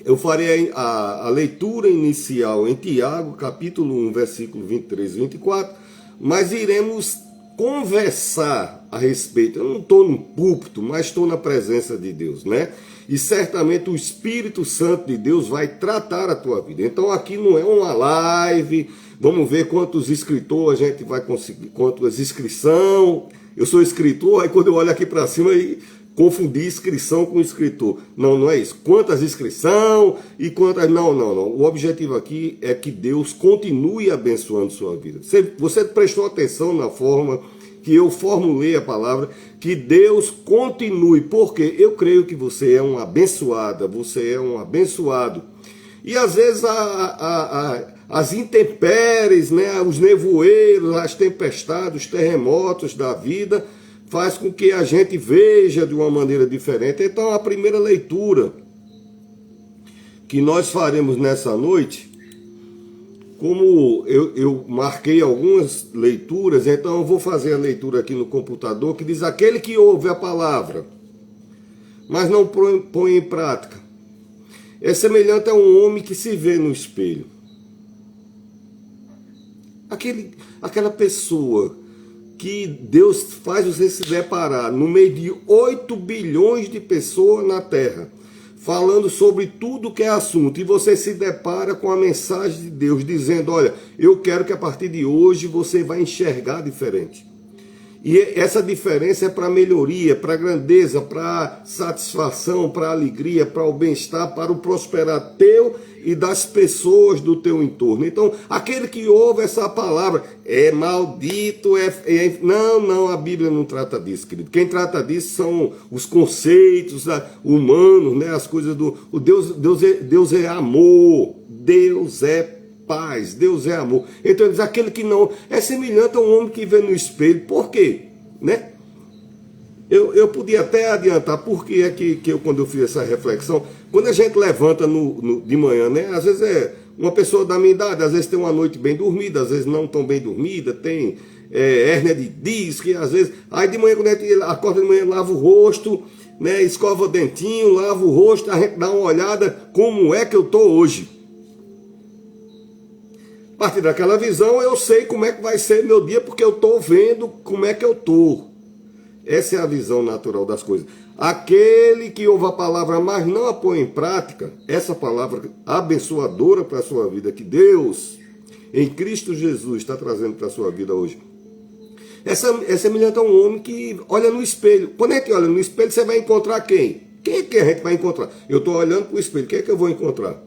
Eu farei a leitura inicial em Tiago, capítulo 1, versículo 23 e 24, mas iremos conversar a respeito. Eu não estou no púlpito, mas estou na presença de Deus, né? E certamente o Espírito Santo de Deus vai tratar a tua vida. Então aqui não é uma live, vamos ver quantos escritores a gente vai conseguir, quantas inscrição. Eu sou escritor, aí quando eu olho aqui para cima e confundi inscrição com escritor. Não, não é isso. Quantas inscrição e quantas... Não. O objetivo aqui é que Deus continue abençoando sua vida. Você prestou atenção na forma que eu formulei a palavra, que Deus continue, porque eu creio que você é uma abençoada, você é um abençoado. E às vezes as intempéries, né, os nevoeiros, as tempestades, os terremotos da vida faz com que a gente veja de uma maneira diferente. Então a primeira leitura que nós faremos nessa noite, como eu marquei algumas leituras, então eu vou fazer a leitura aqui no computador, que diz: aquele que ouve a palavra, mas não põe em prática, é semelhante a um homem que se vê no espelho. Aquela pessoa que Deus faz você se deparar no meio de 8 bilhões de pessoas na Terra, falando sobre tudo que é assunto, e você se depara com a mensagem de Deus dizendo: olha, eu quero que a partir de hoje você vai enxergar diferente. E essa diferença é para melhoria, para grandeza, para satisfação, para alegria, para o bem-estar, para o prosperar teu e das pessoas do teu entorno. Então, aquele que ouve essa palavra é maldito, Não, a Bíblia não trata disso, querido. Quem trata disso são os conceitos humanos, né? As coisas do... Deus é amor, Deus é paz, Deus é amor. Então ele diz: aquele que não é semelhante a um homem que vê no espelho. Por quê? Né? Eu podia até adiantar por que é que eu, quando eu fiz essa reflexão, quando a gente levanta de manhã, né? Às vezes é uma pessoa da minha idade, às vezes tem uma noite bem dormida, às vezes não tão bem dormida, tem hérnia de disco, às vezes... Aí de manhã, quando a gente acorda de manhã, lava o rosto, né? Escova o dentinho, lava o rosto, a gente dá uma olhada como é que eu estou hoje. A partir daquela visão, eu sei como é que vai ser meu dia, porque eu estou vendo como é que eu estou. Essa é a visão natural das coisas. Aquele que ouve a palavra, mas não a põe em prática, essa palavra abençoadora para a sua vida, que Deus, em Cristo Jesus, está trazendo para a sua vida hoje, é semelhante a um homem que olha no espelho. Quando a gente olha no espelho, você vai encontrar quem? Quem é que a gente vai encontrar? Eu estou olhando para o espelho, quem é que eu vou encontrar?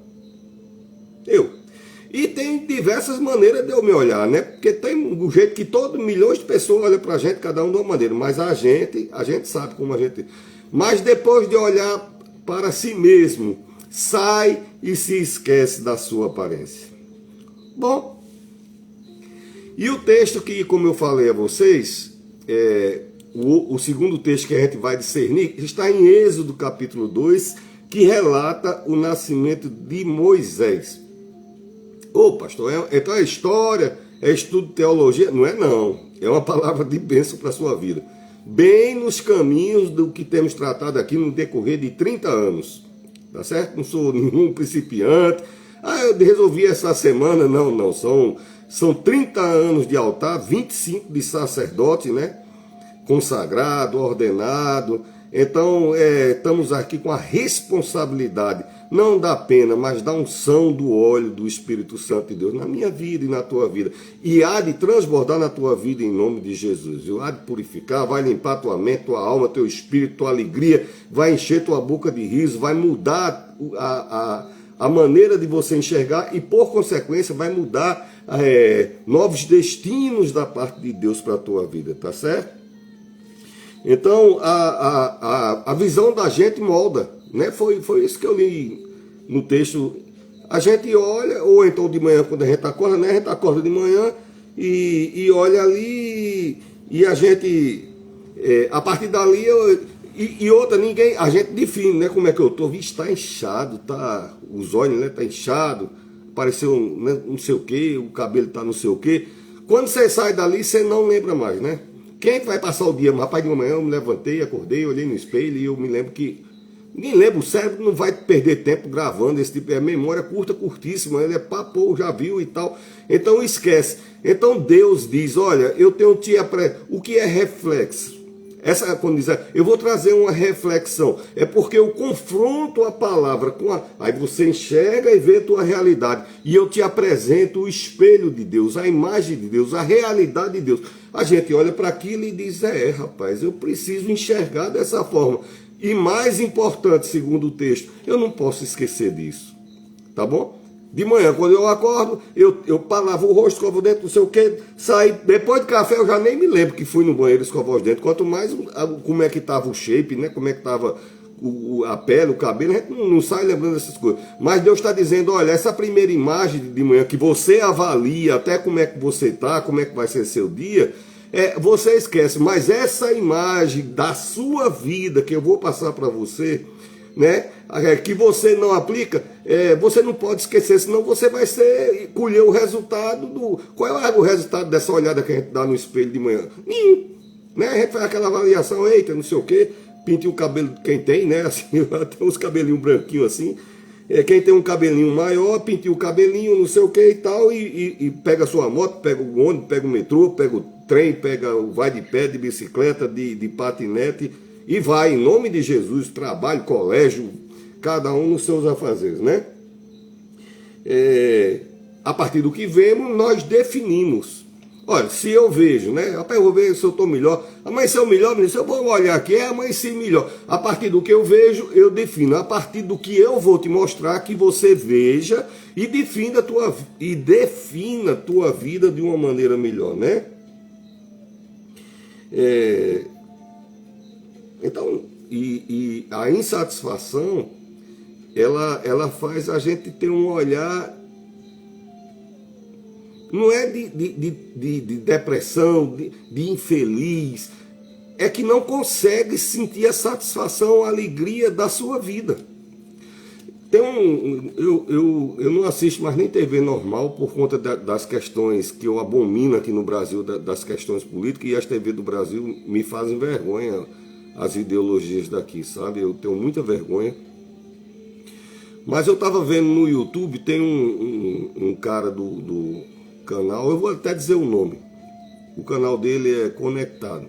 Eu. E tem diversas maneiras de eu me olhar, né? Porque tem um jeito que milhões de pessoas olham pra gente, cada um de uma maneira. Mas a gente sabe como a gente... Mas depois de olhar para si mesmo, sai e se esquece da sua aparência. Bom, e o texto que, como eu falei a vocês, o segundo texto que a gente vai discernir, está em Êxodo capítulo 2, que relata o nascimento de Moisés. Ô, pastor, então é história, é estudo de teologia? Não é, não. É uma palavra de bênção para a sua vida. Bem nos caminhos do que temos tratado aqui no decorrer de 30 anos. Tá certo? Não sou nenhum principiante. Eu resolvi essa semana. Não. São 30 anos de altar, 25 de sacerdote, né? Consagrado, ordenado. Então, estamos aqui com a responsabilidade, não da pena, mas da unção do óleo do Espírito Santo de Deus na minha vida e na tua vida. E há de transbordar na tua vida em nome de Jesus. Há de purificar, vai limpar tua mente, tua alma, teu espírito, tua alegria, vai encher tua boca de riso, vai mudar a maneira de você enxergar e, por consequência, vai mudar novos destinos da parte de Deus para a tua vida, tá certo? Então, a visão da gente molda, né? Foi isso que eu li no texto. A gente olha, ou então de manhã, quando a gente acorda, né? A gente acorda de manhã e olha ali, e a gente, a partir dali, a gente define, né? Como é que eu estou? Está inchado, os olhos, né? Tá inchado, apareceu, né, não sei o que, o cabelo tá não sei o que. Quando você sai dali, você não lembra mais, né? Quem vai passar o dia? Rapaz, de manhã eu me levantei, acordei, olhei no espelho e eu me lembro que Ninguém lembra, o cérebro não vai perder tempo gravando esse tipo, é memória curta, curtíssima, ele é papo, já viu e tal. Então esquece. Então Deus diz, olha, eu tenho te o que é reflexo? Essa, quando diz, eu vou trazer uma reflexão, é porque eu confronto a palavra com a... Aí você enxerga e vê a tua realidade. E eu te apresento o espelho de Deus, a imagem de Deus, a realidade de Deus. A gente olha para aquilo e diz, rapaz, eu preciso enxergar dessa forma. E mais importante, segundo o texto, eu não posso esquecer disso. Tá bom? De manhã, quando eu acordo, eu lavo o rosto, escovo o dente, não sei o que, saí, depois de café eu já nem me lembro que fui no banheiro escovar os dentes, quanto mais como é que estava o shape, né? Como é que estava a pele, o cabelo, a gente não sai lembrando dessas coisas. Mas Deus está dizendo, olha, essa primeira imagem de manhã que você avalia até como é que você está, como é que vai ser seu dia, você esquece, mas essa imagem da sua vida que eu vou passar para você, né, que você não aplica, você não pode esquecer, senão você vai colher o resultado do... Qual é o resultado dessa olhada que a gente dá no espelho de manhã? Nenhum, né? A gente faz aquela avaliação, eita, não sei o quê, pinte o cabelo, quem tem, né, assim, tem uns cabelinhos branquinhos assim, quem tem um cabelinho maior, pinte o cabelinho, não sei o que e tal, e pega a sua moto, pega o ônibus, pega o metrô, pega o trem, vai de pé, de bicicleta, de patinete, e vai, em nome de Jesus, trabalho, colégio, cada um nos seus afazeres, né? A partir do que vemos, nós definimos. Olha, se eu vejo, né? Eu vou ver se eu estou melhor. Amanheceu melhor, eu vou olhar aqui, amanheci melhor. A partir do que eu vejo, eu defino. A partir do que eu vou te mostrar, que você veja e defina a tua vida de uma maneira melhor, né? Então, e a insatisfação, ela faz a gente ter um olhar, não é de depressão, de infeliz, é que não consegue sentir a satisfação, a alegria da sua vida. Eu não assisto mais nem TV normal por conta das questões que eu abomino aqui no Brasil, das questões políticas, e as TV do Brasil me fazem vergonha, as ideologias daqui, sabe? Eu tenho muita vergonha. Mas eu estava vendo no YouTube, tem um cara do canal, eu vou até dizer o nome. O canal dele é Conectado.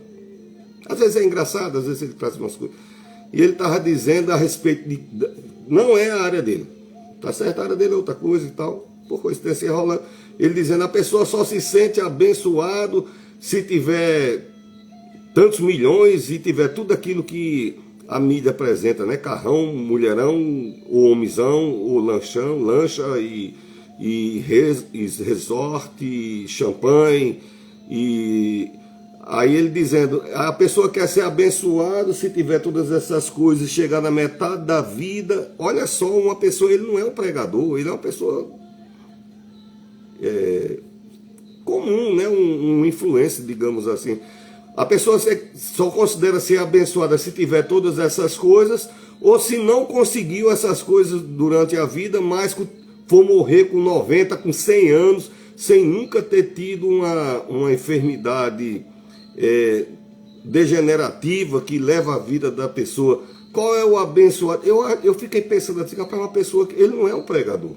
Às vezes é engraçado, às vezes ele traz umas coisas. E ele estava dizendo a respeito de... Não é a área dele, tá certo? A área dele é outra coisa e tal, por coincidência rolando. Ele dizendo, a pessoa só se sente abençoado se tiver tantos milhões e tiver tudo aquilo que a mídia apresenta, né? Carrão, mulherão, o homizão, o lanchão, lancha e resort, champanhe, e aí ele dizendo, a pessoa quer ser abençoada se tiver todas essas coisas, chegar na metade da vida. Olha só, uma pessoa, ele não é um pregador, ele é uma pessoa comum, né? Um influencer, digamos assim. A pessoa só considera ser abençoada se tiver todas essas coisas, ou se não conseguiu essas coisas durante a vida, mas for morrer com 90, com 100 anos, sem nunca ter tido uma enfermidade degenerativa que leva a vida da pessoa. Qual é o abençoado? Eu fiquei pensando assim, rapaz, uma pessoa que ele não é um pregador.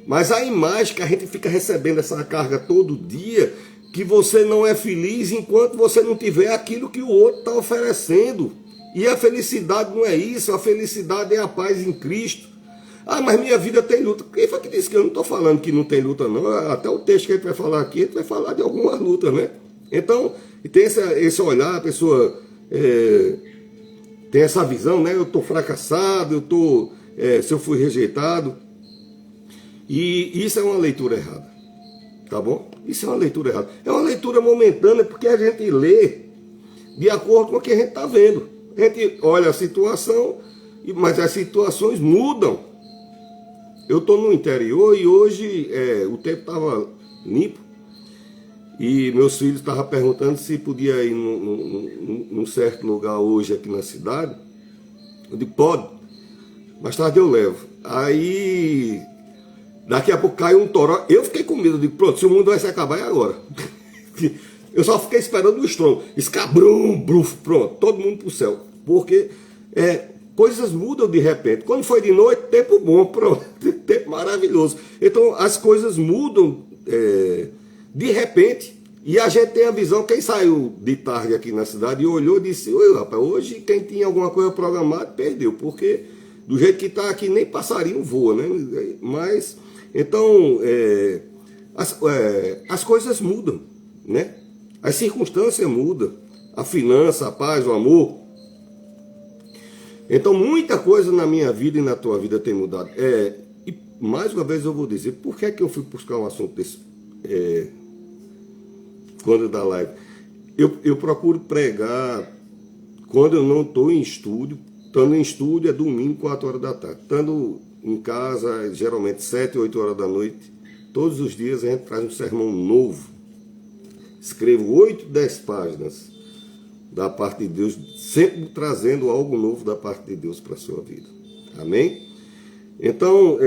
Mas a imagem que a gente fica recebendo essa carga todo dia, que você não é feliz enquanto você não tiver aquilo que o outro está oferecendo. E a felicidade não é isso, a felicidade é a paz em Cristo. Ah, mas minha vida tem luta. Quem foi que disse que eu não estou falando que não tem luta, não? Até o texto que a gente vai falar aqui, a gente vai falar de alguma luta, né? Então, tem esse olhar, a pessoa tem essa visão, né? Eu estou fracassado, se eu fui rejeitado. E isso é uma leitura errada. Tá bom? Isso é uma leitura errada. É uma leitura momentânea porque a gente lê de acordo com o que a gente está vendo. A gente olha a situação, mas as situações mudam. Eu estou no interior e hoje o tempo estava limpo e meus filhos estavam perguntando se podia ir num certo lugar hoje aqui na cidade. Eu digo, pode, mais tarde eu levo. Aí... Daqui a pouco caiu um toró. Eu fiquei com medo. Eu digo, pronto, se o mundo vai se acabar é agora. Eu só fiquei esperando o estrondo. Escabrum, bruf, pronto. Todo mundo pro céu. Porque Coisas mudam de repente. Quando foi de noite, tempo bom, pronto, tempo maravilhoso. Então as coisas mudam de repente. E a gente tem a visão, quem saiu de tarde aqui na cidade e olhou e disse, oi rapaz, hoje quem tinha alguma coisa programada perdeu, porque do jeito que está aqui nem passarinho voa, né? Mas, então, as coisas mudam, né? As circunstâncias mudam, a finança, a paz, o amor. Então, muita coisa na minha vida e na tua vida tem mudado. E mais uma vez eu vou dizer, por que é que eu fui buscar um assunto desse... quando dá live, eu procuro pregar quando eu não estou em estúdio. Estando em estúdio é domingo, 4 horas da tarde. Estando em casa, geralmente 7, 8 horas da noite. Todos os dias a gente traz um sermão novo. Escrevo 8, 10 páginas da parte de Deus, sempre trazendo algo novo da parte de Deus para a sua vida. Amém? Então,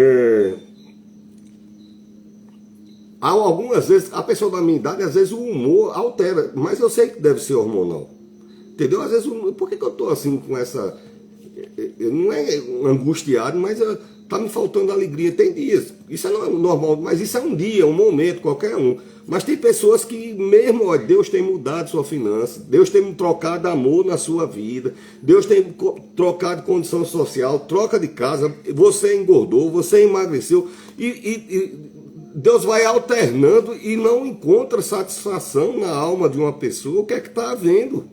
há algumas vezes, a pessoa da minha idade, às vezes o humor altera, mas eu sei que deve ser hormonal. Entendeu? Às vezes, por que eu estou assim com essa... Não é angustiado, mas está me faltando alegria. Tem dias, isso é normal, mas isso é um dia, um momento, qualquer um. Mas tem pessoas que mesmo, ó, Deus tem mudado sua finança, Deus tem trocado amor na sua vida, Deus tem trocado condição social, troca de casa, você engordou, você emagreceu, e Deus vai alternando e não encontra satisfação na alma de uma pessoa. O que é que está havendo?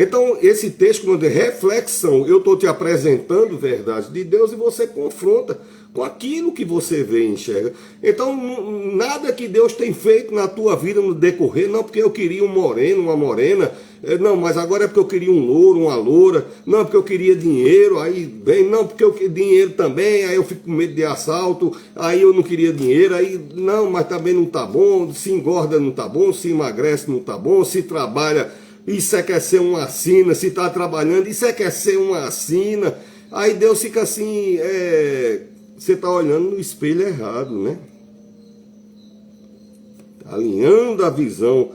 Então, esse texto, quando é reflexão, eu estou te apresentando verdade de Deus e você confronta com aquilo que você vê e enxerga. Então, nada que Deus tem feito na tua vida no decorrer, não porque eu queria um moreno, uma morena, não, mas agora é porque eu queria um louro, uma loura, não, porque eu queria dinheiro, aí vem, não, porque eu queria dinheiro também, aí eu fico com medo de assalto, aí eu não queria dinheiro, aí não, mas também não tá bom, se engorda não tá bom, se emagrece não tá bom, se trabalha, isso é quer ser uma assina, se está trabalhando, isso é quer ser uma assina. Aí Deus fica assim, você está olhando no espelho errado, né? Alinhando a visão.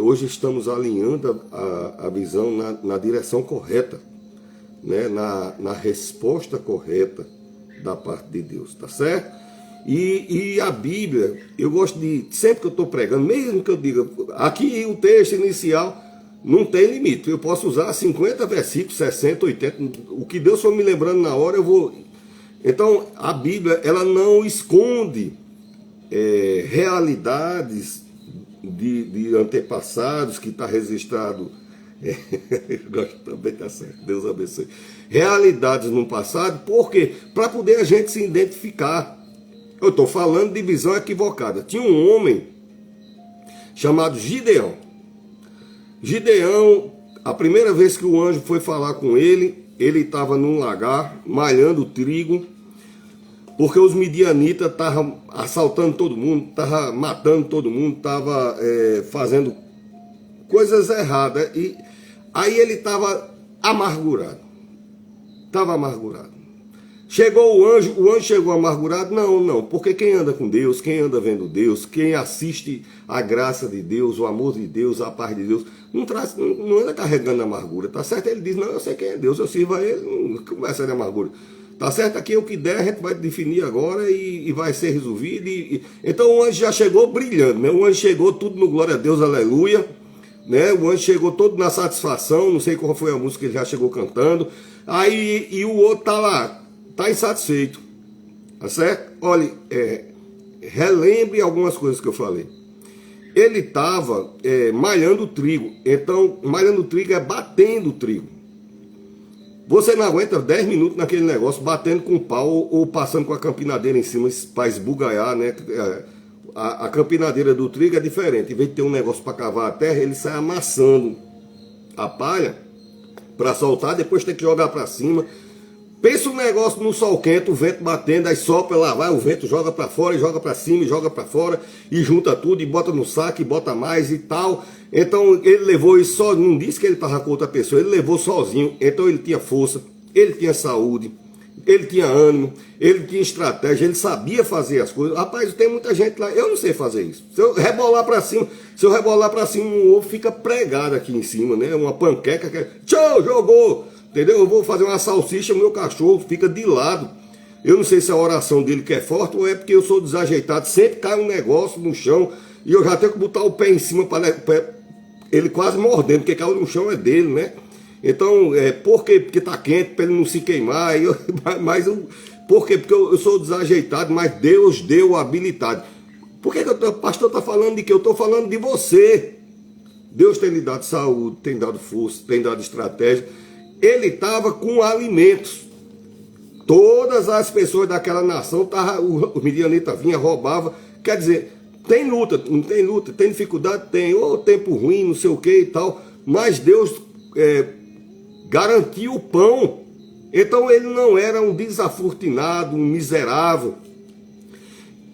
Hoje estamos alinhando a visão na direção correta, né? Na resposta correta da parte de Deus, tá certo? E a Bíblia, eu gosto de, sempre que eu estou pregando, mesmo que eu diga, aqui o texto inicial, não tem limite, eu posso usar 50 versículos, 60, 80, o que Deus for me lembrando na hora, eu vou... Então, a Bíblia, ela não esconde realidades de antepassados, que está registrado, gosto também, tá certo, Deus abençoe, realidades no passado, por quê? Para poder a gente se identificar. Eu estou falando de visão equivocada. Tinha um homem chamado Gideão. Gideão, a primeira vez que o anjo foi falar com ele estava num lagar, malhando trigo, porque os midianitas estavam assaltando todo mundo, estavam matando todo mundo, estavam fazendo coisas erradas. E aí ele estava amargurado. Chegou o anjo chegou amargurado? Não, porque quem anda com Deus, quem anda vendo Deus, quem assiste a graça de Deus, o amor de Deus, a paz de Deus, não anda carregando amargura, tá certo? Ele diz, não, eu sei quem é Deus, eu sirvo a ele, não conversa de amargura. Tá certo? Aqui o que der a gente vai definir agora e vai ser resolvido. Então o anjo já chegou brilhando, né? O anjo chegou tudo no glória a Deus, aleluia, né? O anjo chegou todo na satisfação, não sei qual foi a música que ele já chegou cantando. Aí e o outro tá lá, tá insatisfeito, tá certo? Olha, relembre algumas coisas que eu falei. Ele estava malhando trigo. Então, malhando trigo é batendo trigo. Você não aguenta 10 minutos naquele negócio, batendo com o pau ou passando com a campinadeira em cima para esbugalhar, né? A campinadeira do trigo é diferente. Em vez de ter um negócio para cavar a terra, ele sai amassando a palha para soltar, depois tem que jogar para cima. Pensa um negócio no sol quente, o vento batendo, aí sopra, lá vai, o vento joga para fora, e joga para cima, e joga para fora, e junta tudo, e bota no saco, e bota mais e tal. Então ele levou isso só, não disse que ele estava com outra pessoa, ele levou sozinho. Então ele tinha força, ele tinha saúde, ele tinha ânimo, ele tinha estratégia, ele sabia fazer as coisas. Rapaz, tem muita gente lá, eu não sei fazer isso. Se eu rebolar para cima, um ovo fica pregado aqui em cima, né? Uma panqueca, tchau, jogou. Entendeu? Eu vou fazer uma salsicha, o meu cachorro fica de lado. Eu não sei se a oração dele que é forte ou é porque eu sou desajeitado. Sempre cai um negócio no chão e eu já tenho que botar o pé em cima para ele quase mordendo, porque caiu no chão é dele, né? Então, por quê? Porque tá quente, para ele não se queimar. Por quê? Porque eu sou desajeitado, mas Deus deu habilidade. Por que o pastor está falando de que? Eu estou falando de você. Deus tem lhe dado saúde, tem dado força, tem dado estratégia. Ele estava com alimentos. Todas as pessoas daquela nação, os midianitas vinham, roubavam. Quer dizer, tem luta, não tem luta, tem dificuldade, tem, ou tempo ruim, não sei o que e tal. Mas Deus garantiu o pão. Então ele não era um desafortunado, um miserável.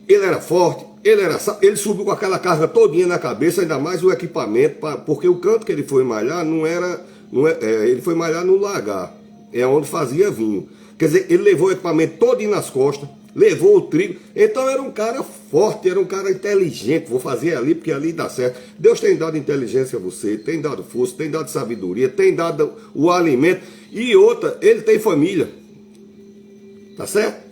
Ele era forte, ele subiu com aquela carga todinha na cabeça, ainda mais o equipamento, porque o canto que ele foi malhar ele foi malhar no lagar, é onde fazia vinho. Quer dizer, ele levou o equipamento todinho nas costas, levou o trigo, então era um cara forte, era um cara inteligente. Vou fazer ali porque ali dá certo. Deus tem dado inteligência a você, tem dado força, tem dado sabedoria, tem dado o alimento. E outra, ele tem família, tá certo?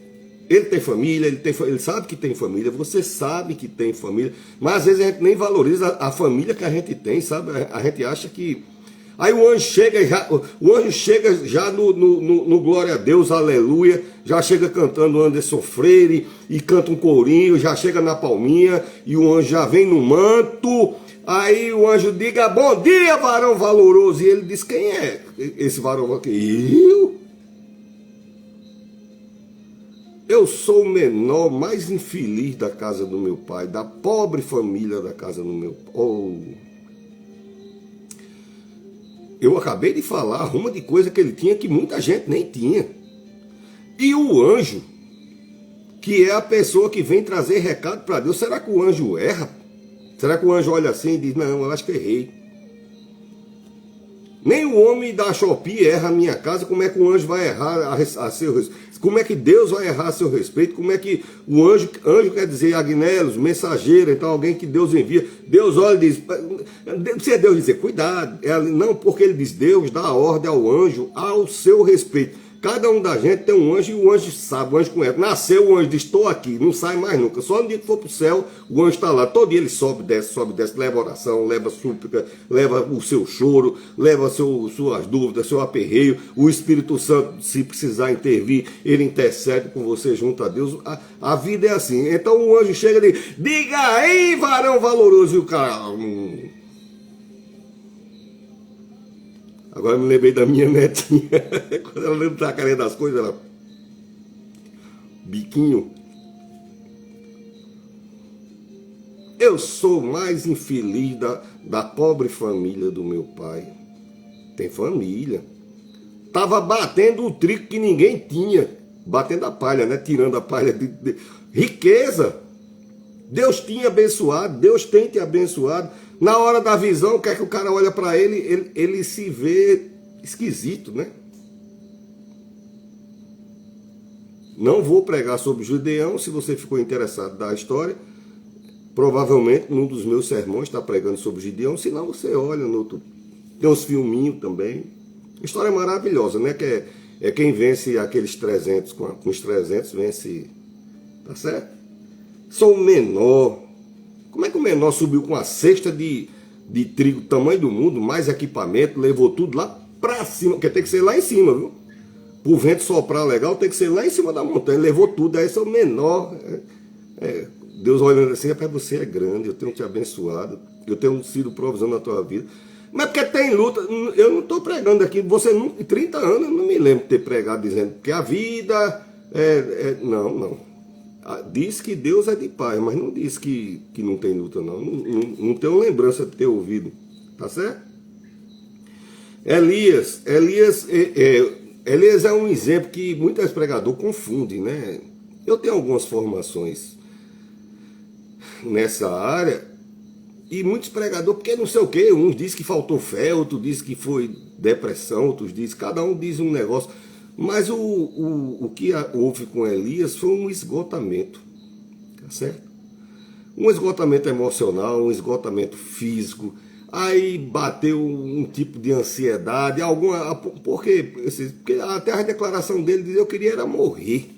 Ele tem família, ele sabe que tem família, você sabe que tem família, mas às vezes a gente nem valoriza a família que a gente tem, sabe? A gente acha que... Aí o anjo chega já no Glória a Deus, aleluia, já chega cantando Anderson Freire e canta um corinho, já chega na palminha e o anjo já vem no manto. Aí o anjo diga, bom dia, varão valoroso. E ele diz, quem é esse varão aqui? Eu sou o menor, mais infeliz da casa do meu pai, da pobre família da casa do meu pai. Oh. Eu acabei de falar uma de coisa que ele tinha que muita gente nem tinha. E o anjo, que é a pessoa que vem trazer recado para Deus, será que o anjo erra? Será que o anjo olha assim e diz, não, eu acho que errei. Nem o homem da Shopee erra a minha casa, como é que o anjo vai errar a seu respeito? Como é que Deus vai errar a seu respeito? Como é que o anjo quer dizer Agnelos, mensageiro, então alguém que Deus envia. Deus olha e diz, se é Deus dizer, cuidado. Não, porque ele diz, Deus dá ordem ao anjo ao seu respeito. Cada um da gente tem um anjo e o anjo sabe, o anjo conhece. Nasceu, o anjo diz, estou aqui, não sai mais nunca. Só no dia que for para o céu, o anjo está lá. Todo dia ele sobe, desce, leva oração, leva súplica, leva o seu choro, leva suas dúvidas, seu aperreio. O Espírito Santo, se precisar intervir, ele intercede com você junto a Deus. A vida é assim. Então o anjo chega e diz, diga aí, varão valoroso. E o cara... Agora eu me lembrei da minha netinha. Quando ela lembra da carinha das coisas, ela... Biquinho. Eu sou mais infeliz da pobre família do meu pai. Tem família. Tava batendo o trigo que ninguém tinha. Batendo a palha, né? Tirando a palha de riqueza. Deus tinha abençoado, Deus tem te abençoado. Na hora da visão, o que é que o cara olha para ele se vê esquisito, né? Não vou pregar sobre Gideão, se você ficou interessado da história. Provavelmente, num dos meus sermões está pregando sobre Gideão, senão você olha no outro. Tem uns filminhos também. História maravilhosa, né? Que é quem vence aqueles 300, com os 300 vence, tá certo? Sou o menor. Como é que o menor subiu com a cesta de trigo, tamanho do mundo, mais equipamento, levou tudo lá pra cima, porque tem que ser lá em cima, viu? Pro vento soprar legal, tem que ser lá em cima da montanha, levou tudo, aí esse é o menor. Deus olhando assim, para você é grande, eu tenho te abençoado, eu tenho sido provisão na tua vida. Mas porque tem luta, eu não estou pregando aqui, você em 30 anos, eu não me lembro de ter pregado dizendo que a vida não. Diz que Deus é de paz, mas não diz que não tem luta, não. Não tenho lembrança de ter ouvido. Tá certo? Elias é um exemplo que muitos pregadores confundem, né? Eu tenho algumas formações nessa área e muitos pregadores, porque não sei o quê, uns dizem que faltou fé, outros dizem que foi depressão, outros dizem, cada um diz um negócio. Mas o que houve com Elias foi um esgotamento, tá certo? Um esgotamento emocional, um esgotamento físico. aí bateu um tipo de ansiedade, alguma. Porque até a declaração dele dizia: eu queria era morrer.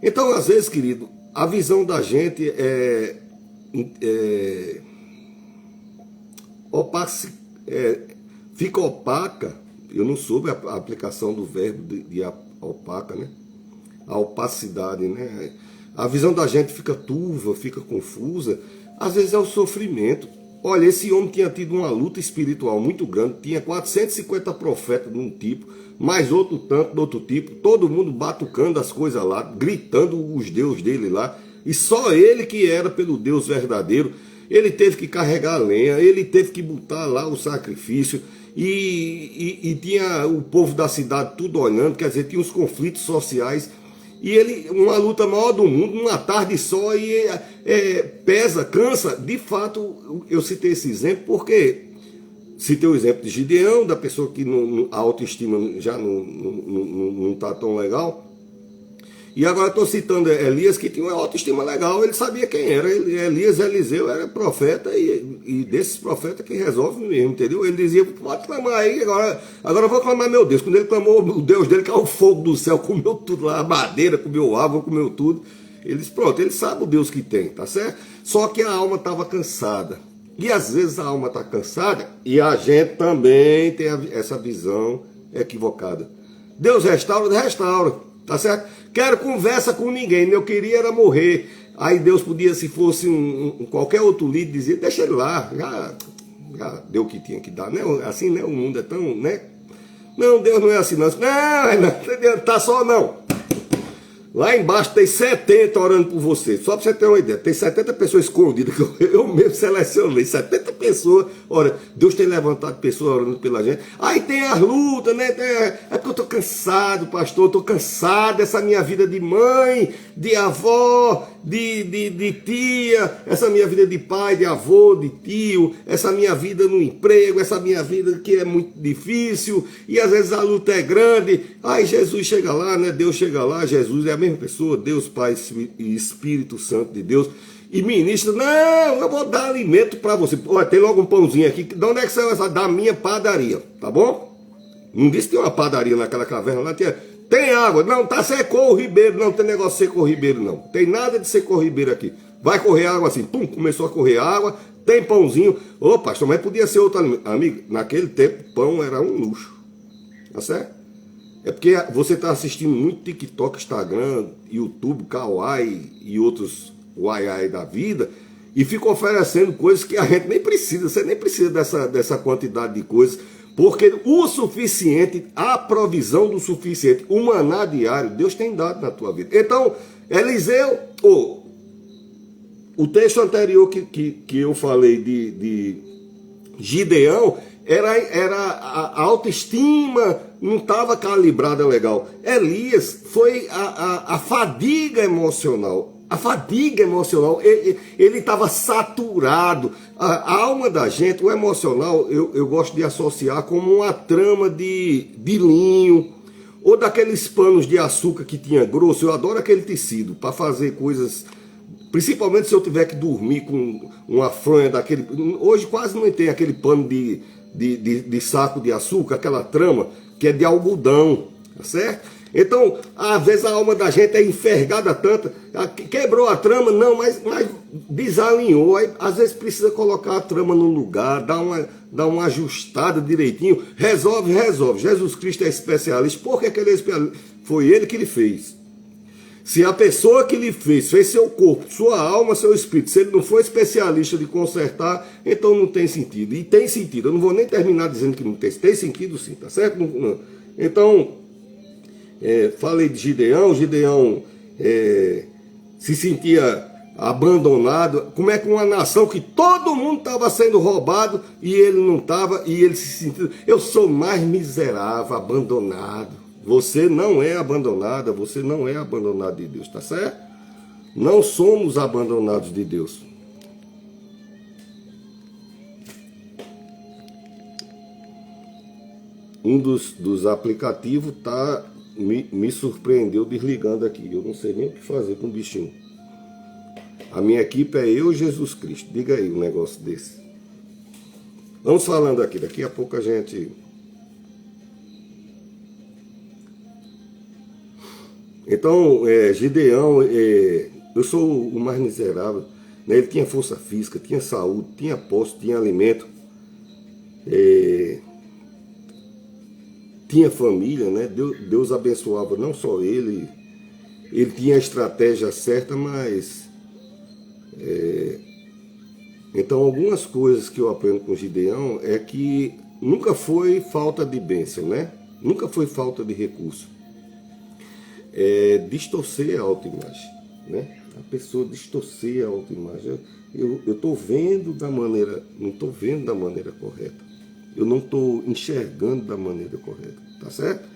Então, às vezes, querido, a visão da gente fica opaca. Eu não soube a aplicação do verbo de opaca, né? A opacidade, né? A visão da gente fica turva, fica confusa. Às vezes é o sofrimento. Olha, esse homem tinha tido uma luta espiritual muito grande, tinha 450 profetas de um tipo, mais outro tanto de outro tipo, todo mundo batucando as coisas lá, gritando os deuses dele lá, e só ele que era pelo Deus verdadeiro. Ele teve que carregar a lenha, ele teve que botar lá o sacrifício, e tinha o povo da cidade tudo olhando, quer dizer, tinha os conflitos sociais, e ele, uma luta maior do mundo, uma tarde só, e pesa, cansa. De fato, eu citei esse exemplo porque citei o exemplo de Gideão, da pessoa que a autoestima já não está tão legal. E agora estou citando Elias, que tinha uma autoestima legal, ele sabia quem era. Elias, Eliseu, era profeta, e desses profetas que resolve mesmo, entendeu? Ele dizia: pode clamar aí, agora eu vou clamar meu Deus. Quando ele clamou o Deus dele, que é o fogo do céu, comeu tudo lá, a madeira, comeu árvore, comeu tudo. Ele disse: pronto, ele sabe o Deus que tem, tá certo? Só que a alma estava cansada. E às vezes a alma está cansada, e a gente também tem essa visão equivocada. Deus restaura, tá certo? Quero conversa com ninguém, eu queria era morrer. Aí Deus podia, se fosse qualquer outro líder, dizer: deixa ele lá, já deu o que tinha que dar, né? Assim, né? O mundo é tão, né? Não, Deus não é assim, não. Não, tá só não. Lá embaixo tem 70 orando por você. Só para você ter uma ideia, tem 70 pessoas escondidas, que eu mesmo selecionei, 70 pessoas. Ora, Deus tem levantado pessoas orando pela gente. Aí tem as lutas, né? É porque eu estou cansado, pastor, estou cansado dessa minha vida de mãe, de avó, de tia, essa minha vida de pai, de avô, de tio, essa minha vida no emprego, essa minha vida que é muito difícil, e às vezes a luta é grande. Aí Jesus chega lá, né? Deus chega lá, Jesus é a mesma pessoa, Deus Pai e Espírito Santo de Deus, e ministra: não, eu vou dar alimento para você. Olha, tem logo um pãozinho aqui. De onde é que saiu essa? Da minha padaria, tá bom? Não disse que tem uma padaria naquela caverna lá, tem água. Não, tá secou o ribeiro. Não tem negócio de secou o ribeiro, não. Tem nada de secou o ribeiro aqui. Vai correr água assim. Pum, começou a correr água. Tem pãozinho. Ô, pastor, mas podia ser outro alimento. Amigo, naquele tempo, pão era um luxo. Tá certo? É porque você está assistindo muito TikTok, Instagram, YouTube, Kawaii e outros uaiai da vida, e fica oferecendo coisas que a gente nem precisa. Você nem precisa dessa quantidade de coisas, porque o suficiente, a provisão do suficiente, o maná diário, Deus tem dado na tua vida. Então, Eliseu, o texto anterior que eu falei de Gideão, era a autoestima não estava calibrada legal. Elias foi a fadiga emocional. A fadiga emocional, ele estava saturado. A alma da gente, o emocional, eu gosto de associar como uma trama de linho, ou daqueles panos de açúcar que tinha grosso. Eu adoro aquele tecido para fazer coisas, principalmente se eu tiver que dormir com uma fronha daquele. Hoje quase não tem aquele pano de saco de açúcar, aquela trama que é de algodão, tá certo? Então, às vezes a alma da gente é enfergada tanto, quebrou a trama, não, mas desalinhou. Aí, às vezes precisa colocar a trama no lugar, dar uma ajustada direitinho, resolve. Jesus Cristo é especialista. Por que ele é especialista? Foi ele que ele fez. Se a pessoa que lhe fez seu corpo, sua alma, seu espírito, se ele não for especialista de consertar, então não tem sentido. E tem sentido, eu não vou nem terminar dizendo que não tem. Tem sentido sim, tá certo? Não. Então, falei de Gideão se sentia abandonado. Como é que uma nação que todo mundo estava sendo roubado e ele não estava, e ele se sentia: eu sou mais miserável, abandonado. Você não é abandonada, você não é abandonado de Deus, tá certo? Não somos abandonados de Deus. Um dos aplicativos me surpreendeu desligando aqui. Eu não sei nem o que fazer com o bichinho. A minha equipe é eu e Jesus Cristo. Diga aí um negócio desse. Vamos falando aqui, daqui a pouco a gente... Então, Gideão, eu sou o mais miserável, né? Ele tinha força física, tinha saúde, tinha posse, tinha alimento, tinha família, né? Deus abençoava não só ele tinha a estratégia certa, mas... Então, algumas coisas que eu aprendo com Gideão é que nunca foi falta de bênção, né? Nunca foi falta de recurso. Distorcer a autoimagem, né? A pessoa distorcer a autoimagem. Eu estou vendo da maneira, não estou vendo da maneira correta. Eu não estou enxergando da maneira correta, tá certo?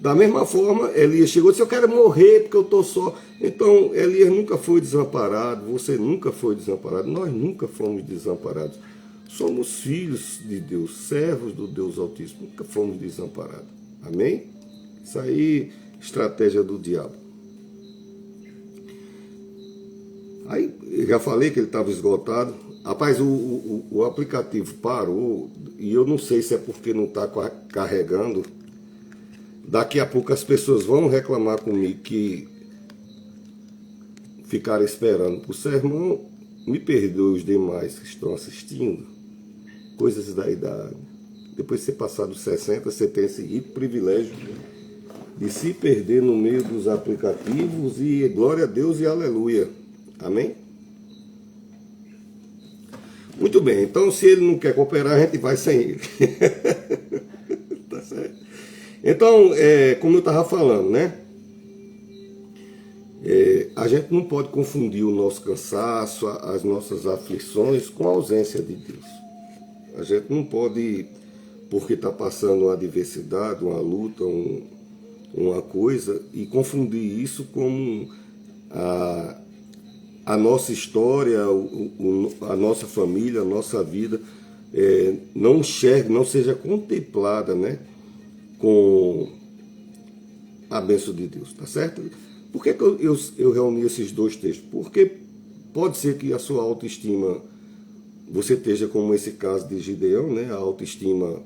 Da mesma forma, Elias chegou e disse, eu quero morrer porque eu estou só. Então, Elias nunca foi desamparado, você nunca foi desamparado, nós nunca fomos desamparados. Somos filhos de Deus, servos do Deus Altíssimo, nunca fomos desamparados. Amém? Isso aí, estratégia do diabo. Aí, eu já falei que ele estava esgotado. Rapaz, o aplicativo parou, e eu não sei se é porque não está carregando. Daqui a pouco as pessoas vão reclamar comigo que ficaram esperando por sermão. Me perdoe os demais que estão assistindo. Coisas da idade. Depois de você passar dos 60, você tem esse rico privilégio de se perder no meio dos aplicativos. E glória a Deus e aleluia. Amém? Muito bem. Então, se ele não quer cooperar, a gente vai sem ele. Tá certo? Então, como eu estava falando, né? A gente não pode confundir o nosso cansaço, as nossas aflições com a ausência de Deus. A gente não pode, porque está passando uma adversidade, uma luta, uma coisa, e confundir isso com a nossa história, a nossa família, a nossa vida, não enxergue, não seja contemplada, né? Com a bênção de Deus, tá certo? Por que eu reuni esses dois textos? Porque pode ser que a sua autoestima, você esteja como esse caso de Gideão, né? A autoestima,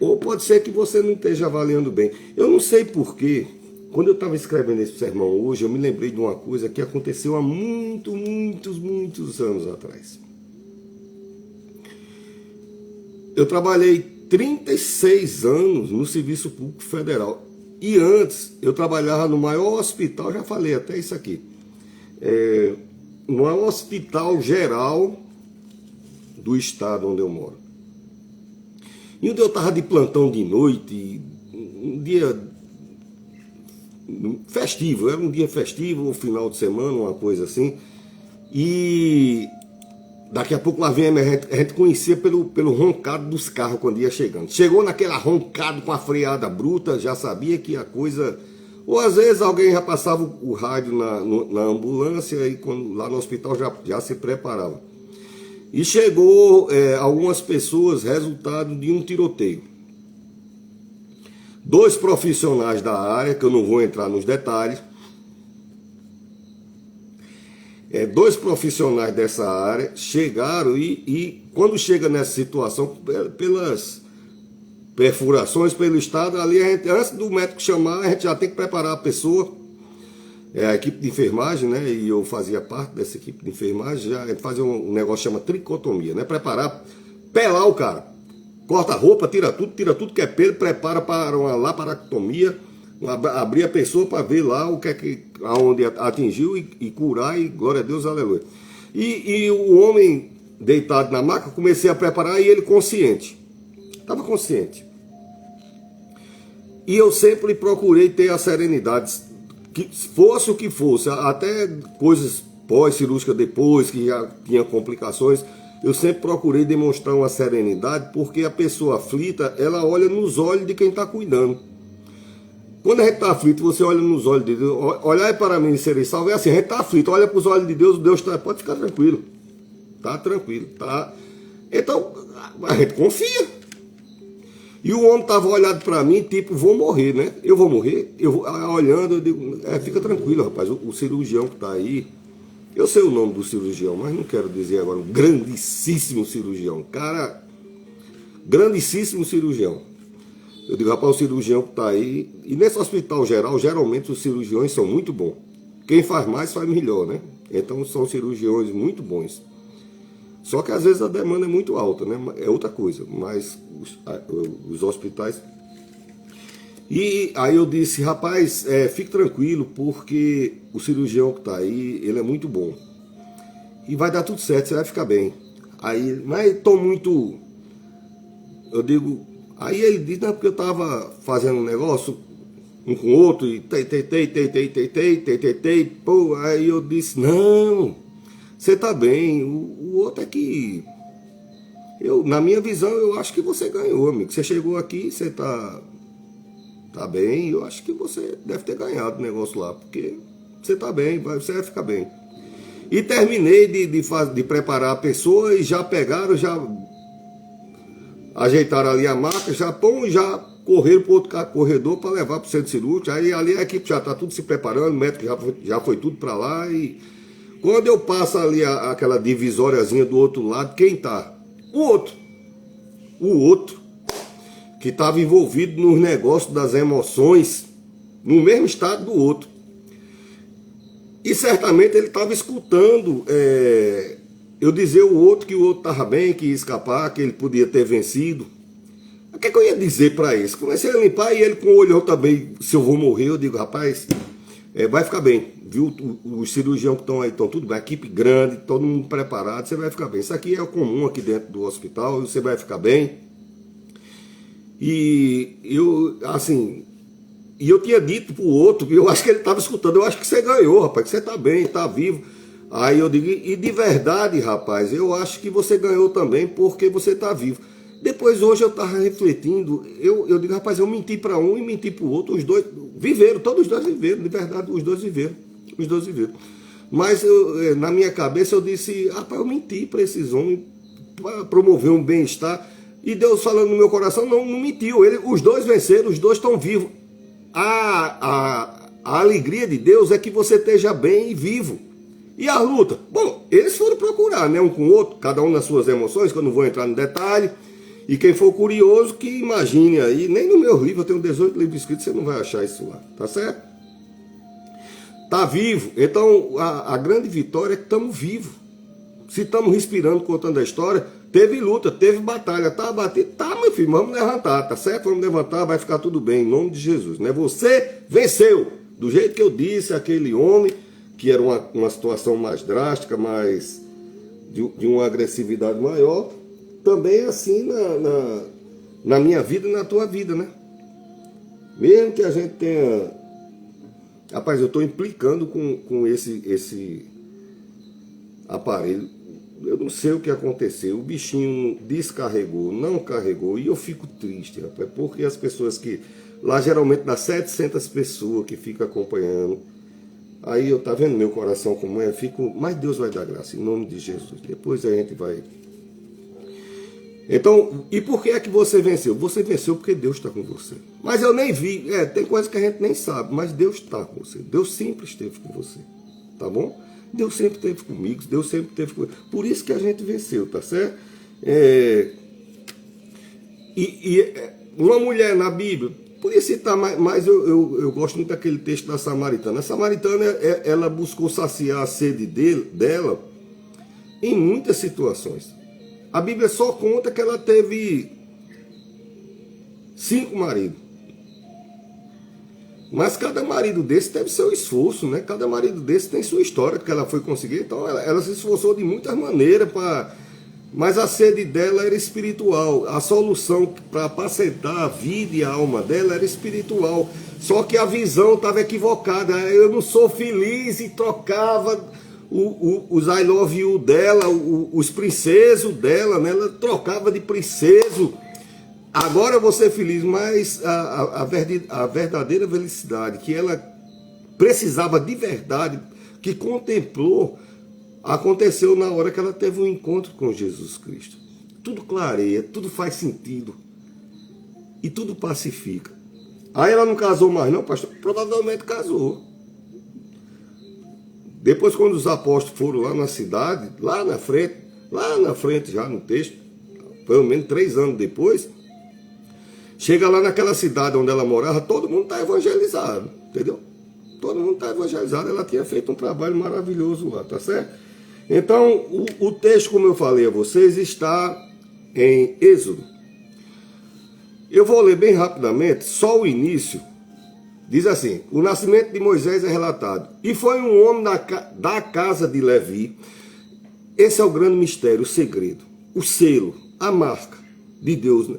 ou pode ser que você não esteja avaliando bem. Eu não sei porquê, quando eu estava escrevendo esse sermão hoje, eu me lembrei de uma coisa que aconteceu há muitos anos atrás. Eu trabalhei 36 anos no Serviço Público Federal. E antes, eu trabalhava no maior hospital, já falei até isso aqui, no maior hospital geral do estado onde eu moro. E onde eu estava de plantão de noite, um dia festivo, era um dia festivo, um final de semana, uma coisa assim, e... Daqui a pouco lá vem a emergência, a gente conhecia pelo roncado dos carros quando ia chegando. Chegou naquele roncado com a freada bruta, já sabia que a coisa... Ou às vezes alguém já passava o rádio na ambulância e lá no hospital já se preparava. E chegou algumas pessoas, resultado de um tiroteio. 2 profissionais da área, que eu não vou entrar nos detalhes, 2 profissionais dessa área chegaram e quando chega nessa situação, pelas perfurações pelo estado, ali a gente, antes do médico chamar, a gente já tem que preparar a pessoa, a equipe de enfermagem, né? E eu fazia parte dessa equipe de enfermagem, a gente fazia um negócio que chama tricotomia, né? Preparar, pelar o cara, corta a roupa, tira tudo que é pelo, prepara para uma laparotomia, abrir a pessoa para ver lá o que é aonde atingiu e curar, e glória a Deus, aleluia. E o homem deitado na maca, comecei a preparar e ele consciente. Estava consciente. E eu sempre procurei ter a serenidade, que fosse o que fosse, até coisas pós-cirúrgicas depois, que já tinha complicações, eu sempre procurei demonstrar uma serenidade, porque a pessoa aflita, ela olha nos olhos de quem está cuidando. Quando a gente está aflito, você olha nos olhos de Deus, olhar para mim e serei salvo, é assim, a gente está aflito, olha para os olhos de Deus, Deus está, pode ficar tranquilo, tá tranquilo, tá? Então, a gente confia. E o homem estava olhando para mim, tipo, vou morrer, né? Eu vou morrer? Eu vou, olhando, eu digo, fica tranquilo, rapaz, o cirurgião que está aí, Eu sei o nome do cirurgião, mas não quero dizer agora, um grandíssimo cirurgião. Cara, grandíssimo cirurgião. Eu digo, rapaz, o cirurgião que está aí, e nesse hospital geral, geralmente os cirurgiões são muito bons. Quem faz mais, faz melhor, né? Então são cirurgiões muito bons. Só que às vezes a demanda é muito alta, né? É outra coisa, mas os hospitais... E aí eu disse, rapaz, fique tranquilo, porque o cirurgião que está aí, ele é muito bom. E vai dar tudo certo, você vai ficar bem. Aí, mas estou muito... Eu digo... Aí ele disse, não, porque eu estava fazendo um negócio um com o outro, e pô, aí eu disse, não, você tá bem, o outro é que, na minha visão, eu acho que você ganhou, amigo, você chegou aqui, você tá bem, eu acho que você deve ter ganhado o negócio lá, porque você tá bem, você vai ficar bem. E terminei de preparar a pessoa, e já pegaram, já ajeitaram ali a maca, já correram para outro corredor para levar para o centro cirúrgico. Aí ali a equipe já está tudo se preparando, o médico já foi tudo para lá. E quando eu passo ali aquela divisóriazinha do outro lado, quem tá? O outro, que estava envolvido nos negócios das emoções, no mesmo estado do outro. E certamente ele estava escutando eu dizer o outro que o outro estava bem, que ia escapar, que ele podia ter vencido. O que é que eu ia dizer para isso? Comecei a limpar e ele com o olhão também, se eu vou morrer, eu digo, rapaz, vai ficar bem, viu? Os cirurgiões que estão aí estão tudo bem, equipe grande, todo mundo preparado, você vai ficar bem. Isso aqui é o comum aqui dentro do hospital, você vai ficar bem. E eu, assim, eu tinha dito pro outro, eu acho que ele estava escutando, eu acho que você ganhou, rapaz, que você está bem, está vivo. Aí eu digo, e de verdade, rapaz, eu acho que você ganhou também porque você está vivo. Depois, hoje eu estava refletindo, eu digo, rapaz, eu menti para um e menti para o outro, os dois viveram, todos os dois viveram, de verdade, os dois viveram. Mas na minha cabeça eu disse, rapaz, eu menti para esses homens, para promover um bem-estar, e Deus falando no meu coração, não mentiu, os dois venceram, os dois estão vivos. A alegria de Deus é que você esteja bem e vivo. E a luta? Bom, eles foram procurar, né, um com o outro, cada um nas suas emoções, que eu não vou entrar no detalhe. E quem for curioso, que imagine aí, nem no meu livro, eu tenho 18 livros escritos, você não vai achar isso lá, tá certo? Tá vivo, então a grande vitória é que estamos vivos. Se estamos respirando, contando a história, teve luta, teve batalha, tá batido, tá, meu filho, vamos levantar, tá certo? Vamos levantar, vai ficar tudo bem, em nome de Jesus, né? Você venceu, do jeito que eu disse, aquele homem, que era uma situação mais drástica, mais de uma agressividade maior, também assim na minha vida e na tua vida, né? Mesmo que a gente tenha... Rapaz, eu estou implicando com esse aparelho. Eu não sei o que aconteceu. O bichinho descarregou, não carregou. E eu fico triste, rapaz, porque as pessoas que... Lá geralmente dá 700 pessoas que ficam acompanhando. Aí eu tá vendo meu coração como é, mas Deus vai dar graça, em nome de Jesus. Depois a gente vai... Então, e por que é que você venceu? Você venceu porque Deus está com você. Mas eu nem vi, tem coisas que a gente nem sabe, mas Deus está com você. Deus sempre esteve com você, tá bom? Deus sempre esteve comigo, Deus sempre esteve comigo. Por isso que a gente venceu, tá certo? Uma mulher na Bíblia, podia citar, mas eu gosto muito daquele texto da Samaritana. A Samaritana, ela buscou saciar a sede dela em muitas situações. A Bíblia só conta que ela teve 5 maridos. Mas cada marido desse teve seu esforço, né? Cada marido desse tem sua história que ela foi conseguir. Então ela se esforçou de muitas maneiras para... Mas a sede dela era espiritual. A solução para apacentar a vida e a alma dela era espiritual. Só que a visão estava equivocada. Eu não sou feliz, e trocava os I love you dela, os princesos dela, né? Ela trocava de princeso. Agora eu vou ser feliz, mas a verdadeira felicidade que ela precisava de verdade, que contemplou, aconteceu na hora que ela teve um encontro com Jesus Cristo. Tudo clareia, tudo faz sentido e tudo pacifica. Aí ela não casou mais não, pastor? Provavelmente casou. Depois, quando os apóstolos foram lá na cidade, lá na frente já no texto, pelo menos 3 anos depois, chega lá naquela cidade onde ela morava, todo mundo está evangelizado, entendeu? Todo mundo está evangelizado, ela tinha feito um trabalho maravilhoso lá, tá certo? Então, o texto, como eu falei a vocês, está em Êxodo. Eu vou ler bem rapidamente, só o início. Diz assim: o nascimento de Moisés é relatado. E foi um homem da casa de Levi. Esse é o grande mistério, o segredo, o selo, a marca de Deus.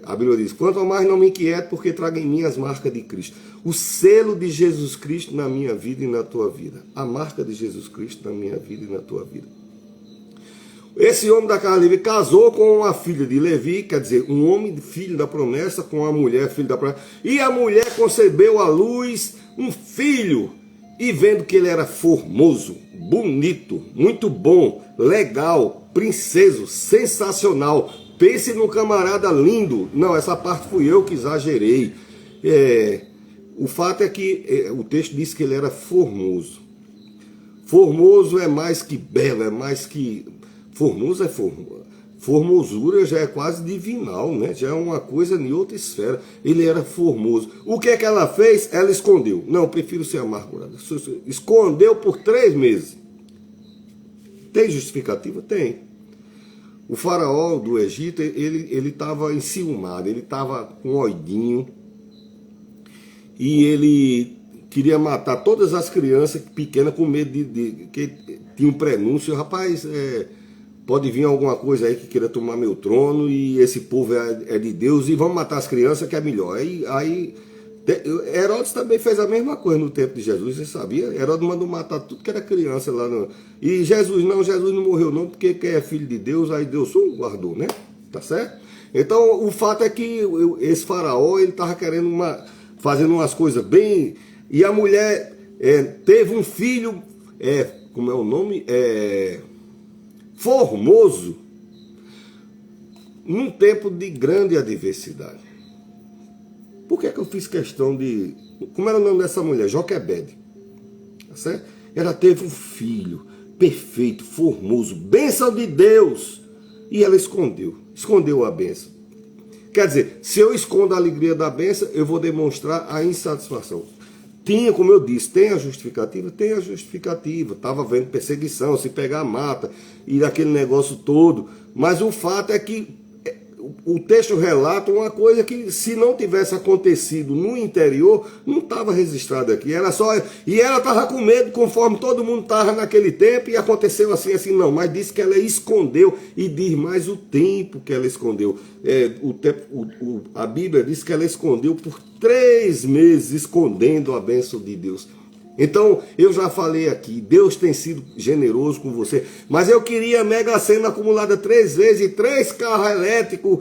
A Bíblia diz: quanto ao mais não me inquieto, porque trago em mim as marcas de Cristo. O selo de Jesus Cristo na minha vida e na tua vida. A marca de Jesus Cristo na minha vida e na tua vida. Esse homem da casa de Levi casou com uma filha de Levi, quer dizer, um homem filho da promessa com uma mulher filho da promessa. E a mulher concebeu à luz um filho. E vendo que ele era formoso, bonito, muito bom, legal, princeso, sensacional. Pense num camarada lindo. Não, essa parte fui eu que exagerei. O fato é que o texto diz que ele era formoso. Formoso é mais que belo, é mais que... Formoso é formoso. Formosura já é quase divinal, né? Já é uma coisa em outra esfera. Ele era formoso. O que é que ela fez? Ela escondeu. Não, prefiro ser amargurada. Escondeu por 3 meses. Tem justificativa? Tem. O faraó do Egito, ele estava enciumado, ele estava com oidinho. E ele queria matar todas as crianças pequenas com medo de que tinha um prenúncio. Rapaz, pode vir alguma coisa aí que queira tomar meu trono e esse povo é de Deus e vamos matar as crianças que é melhor. Aí Herodes também fez a mesma coisa no tempo de Jesus, você sabia? Herodes mandou matar tudo que era criança lá. E Jesus não morreu não, porque quem é filho de Deus, aí Deus guardou, né? Tá certo? Então o fato é que esse faraó, ele estava querendo fazendo umas coisas bem... E a mulher teve um filho, como é o nome? Formoso, num tempo de grande adversidade. Por que eu fiz questão de... Como era o nome dessa mulher? Joquebede. Tá certo? Ela teve um filho perfeito, formoso, bênção de Deus. E ela escondeu a bênção. Quer dizer, se eu escondo a alegria da bênção, eu vou demonstrar a insatisfação. Tinha, como eu disse, tem a justificativa? Tem a justificativa. Estava vendo perseguição, se pegar mata, e aquele negócio todo. Mas o fato é que o texto relata uma coisa que, se não tivesse acontecido no interior, não estava registrado aqui. Era só... E ela estava com medo, conforme todo mundo estava naquele tempo, e aconteceu assim, não. Mas disse que ela escondeu, e diz mais o tempo que ela escondeu. A Bíblia diz que ela escondeu por 3 meses, escondendo a bênção de Deus. Então, eu já falei aqui, Deus tem sido generoso com você, mas eu queria a Mega Sena acumulada 3 vezes, e 3 carros elétricos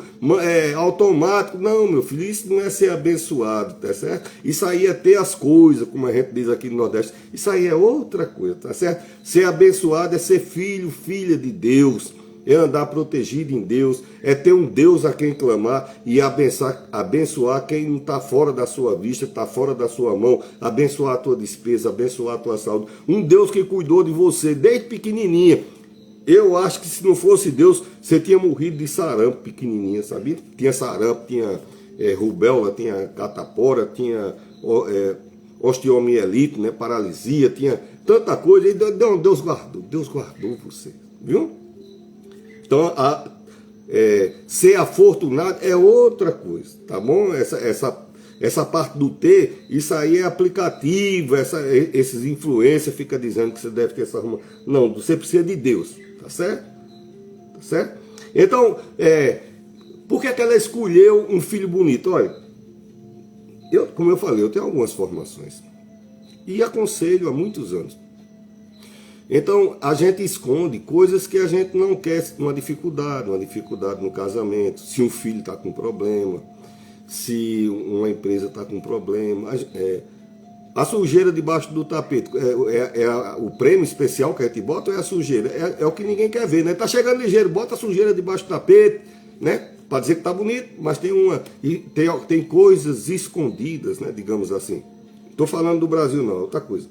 automáticos. Não, meu filho, isso não é ser abençoado, tá certo? Isso aí é ter as coisas, como a gente diz aqui no Nordeste. Isso aí é outra coisa, tá certo? Ser abençoado é ser filho, filha de Deus. É andar protegido em Deus, é ter um Deus a quem clamar e abençoar quem não está fora da sua vista, está fora da sua mão, abençoar a tua despesa, abençoar a tua saúde. Um Deus que cuidou de você desde pequenininha. Eu acho que se não fosse Deus, você tinha morrido de sarampo pequenininha, sabia? Tinha sarampo, tinha rubéola, tinha catapora, tinha osteomielite, né, paralisia, tinha tanta coisa. E Deus guardou você, viu? Então, ser afortunado é outra coisa, tá bom? Essa parte do ter, isso aí é aplicativo, esses influencers ficam dizendo que você deve ter essa arma. Não, você precisa de Deus, tá certo? Tá certo? Então, por que ela escolheu um filho bonito? Olha, como eu falei, eu tenho algumas formações e aconselho há muitos anos. Então, a gente esconde coisas que a gente não quer, uma dificuldade no casamento, se um filho está com problema, se uma empresa está com problema. A sujeira debaixo do tapete, o prêmio especial que a gente bota, ou é a sujeira? É o que ninguém quer ver, né? Tá chegando ligeiro, bota a sujeira debaixo do tapete, né? Para dizer que tá bonito, mas tem coisas escondidas, né? Digamos assim. Estou falando do Brasil não, outra coisa.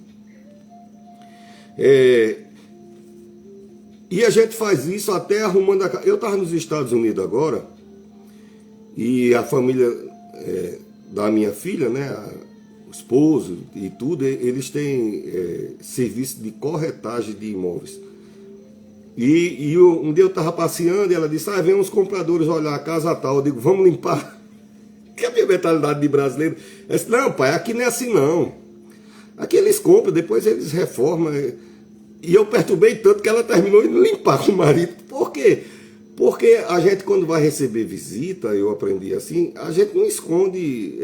E a gente faz isso até arrumando a casa. Eu estava nos Estados Unidos agora, e a família da minha filha, né, o esposo e tudo, eles têm serviço de corretagem de imóveis. E um dia eu estava passeando e ela disse, vem uns compradores olhar a casa tal. Eu digo, vamos limpar. Que é a minha mentalidade de brasileiro. Eu disse, não, pai, aqui não é assim não. Aqui eles compram, depois eles reformam. E eu perturbei tanto que ela terminou indo limpar com o marido. Por quê? Porque a gente, quando vai receber visita, eu aprendi assim, a gente não esconde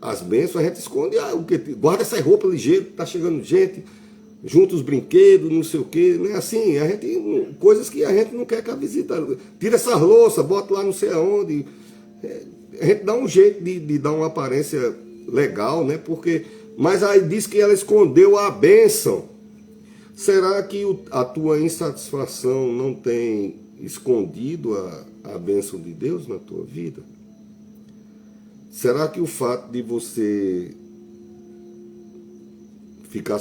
as bênçãos, a gente esconde o que guarda essa roupa ligeiro, tá chegando gente, junta os brinquedos, não sei o quê, não é assim, a gente, coisas que a gente não quer que a visita, tira essas louças, bota lá não sei aonde, a gente dá um jeito de dar uma aparência legal, né, porque, mas aí diz que ela escondeu a bênção. Será que a tua insatisfação não tem escondido a bênção de Deus na tua vida? Será que o fato de você ficar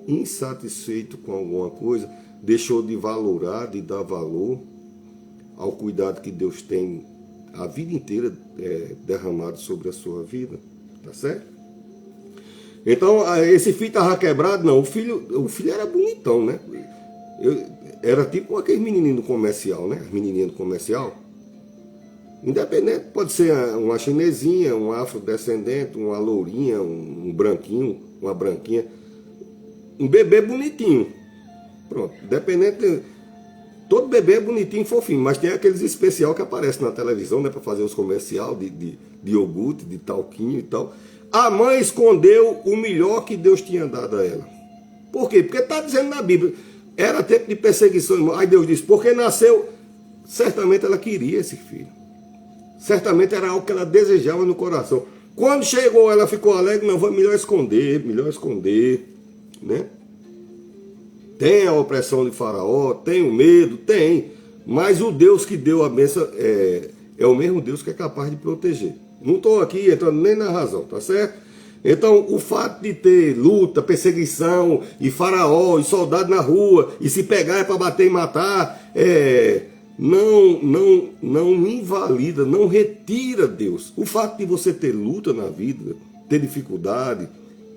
insatisfeito com alguma coisa, deixou de valorar, de dar valor ao cuidado que Deus tem a vida inteira derramado sobre a sua vida? Tá certo? Então, esse filho estava quebrado? Não, o filho era bonitão, né? Era tipo aquele menininho do comercial, né? As menininhas do comercial. Independente, pode ser uma chinesinha, um afrodescendente, uma lourinha, um branquinho, uma branquinha. Um bebê bonitinho. Pronto, independente. Todo bebê é bonitinho e fofinho, mas tem aqueles especial que aparecem na televisão, né? Para fazer os comercial de iogurte, de talquinho e tal. A mãe escondeu o melhor que Deus tinha dado a ela. Por quê? Porque está dizendo na Bíblia, era tempo de perseguição. Aí Deus disse, porque nasceu, certamente ela queria esse filho. Certamente era algo que ela desejava no coração. Quando chegou, ela ficou alegre, não, melhor esconder, né? Tem a opressão de Faraó, tem o medo, tem. Mas o Deus que deu a bênção é o mesmo Deus que é capaz de proteger. Não estou aqui entrando nem na razão, tá certo? Então, o fato de ter luta, perseguição, e Faraó, e soldado na rua, e se pegar é para bater e matar, não invalida, não retira Deus. O fato de você ter luta na vida, ter dificuldade,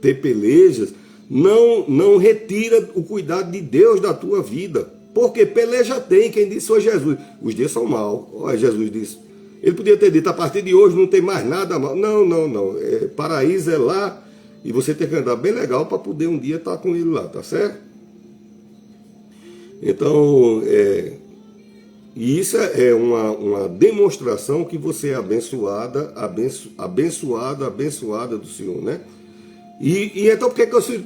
ter pelejas, não retira o cuidado de Deus da tua vida. Porque peleja tem, quem disse foi Jesus. Os dias são maus, olha, Jesus disse. Ele podia ter dito, a partir de hoje não tem mais nada mal. Não. Paraíso é lá e você tem que andar bem legal para poder um dia estar com ele lá, tá certo? Então, e isso é uma demonstração que você é abençoada do Senhor, né? E então,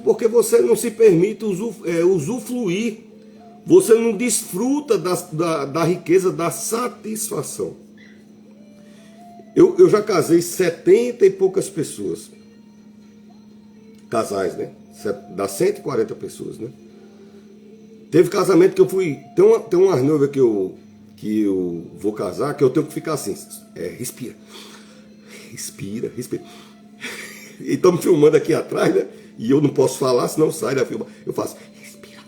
porque você não se permite usufruir, você não desfruta da riqueza, da satisfação. Eu já casei 70 e poucas pessoas. Casais, né? Dá 140 pessoas, né? Teve casamento que eu fui... Tem umas noivas que eu vou casar, que eu tenho que ficar assim. Respira. E estão me filmando aqui atrás, né? E eu não posso falar, senão sai da filma. Eu faço, respira.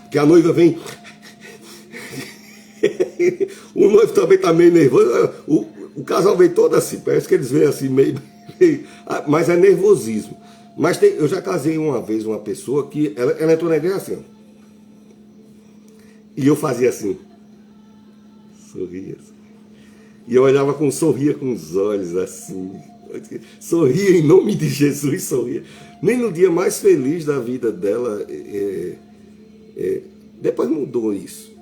Porque a noiva vem... O noivo também está meio nervoso. O casal vem todo assim, parece que eles vêm assim meio... Mas é nervosismo. Mas eu já casei uma vez uma pessoa que... Ela entrou na igreja assim, ó. E eu fazia assim. Sorria. E eu olhava sorria com os olhos assim. Sorria em nome de Jesus, sorria. Nem no dia mais feliz da vida dela... Depois mudou isso.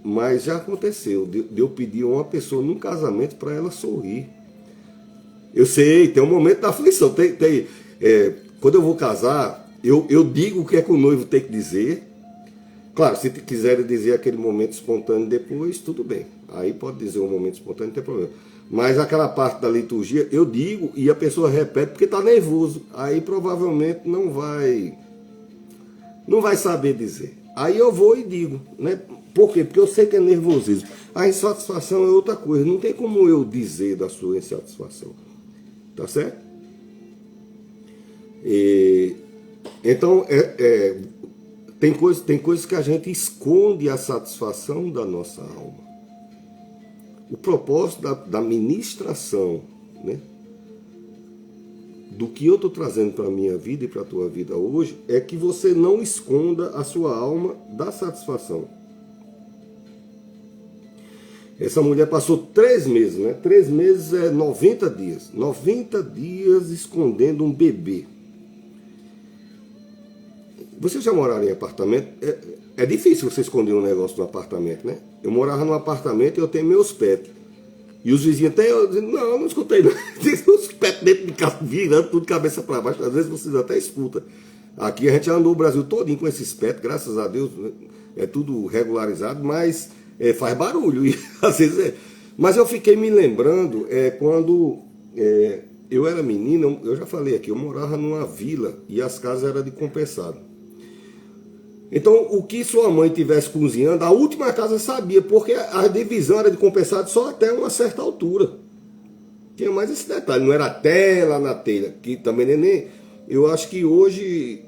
Mas já aconteceu, de eu pedir a uma pessoa num casamento para ela sorrir. Eu sei, tem um momento da aflição. Quando eu vou casar, eu digo o que é que o noivo tem que dizer. Claro, se quiserem dizer aquele momento espontâneo depois, tudo bem. Aí pode dizer um momento espontâneo, não tem problema. Mas aquela parte da liturgia, eu digo e a pessoa repete porque está nervoso. Aí provavelmente não vai saber dizer. Aí eu vou e digo, né? Por quê? Porque eu sei que é nervosismo. A insatisfação é outra coisa. Não tem como eu dizer da sua insatisfação. Tá certo? Então, Tem coisas que a gente esconde a satisfação da nossa alma. O propósito da ministração, né, do que eu estou trazendo para a minha vida e para a tua vida hoje, é que você não esconda a sua alma da satisfação. Essa mulher passou 3 meses, né? 3 meses é 90 dias. 90 dias escondendo um bebê. Vocês já moraram em apartamento? É difícil você esconder um negócio no apartamento, né? Eu morava num apartamento e eu tenho meus pets. E os vizinhos até, eu não escutei não. Tem os pets dentro de casa, virando tudo cabeça para baixo. Às vezes vocês até escutam. Aqui a gente já andou o Brasil todinho com esses pets, graças a Deus, é tudo regularizado, mas faz barulho. E, às vezes Mas eu fiquei me lembrando, quando eu era menino, eu já falei aqui, eu morava numa vila e as casas eram de compensado. Então, o que sua mãe estivesse cozinhando, a última casa sabia, porque a divisão era de compensado só até uma certa altura. Tinha mais esse detalhe, não era até lá na telha, que também nem... Eu acho que hoje,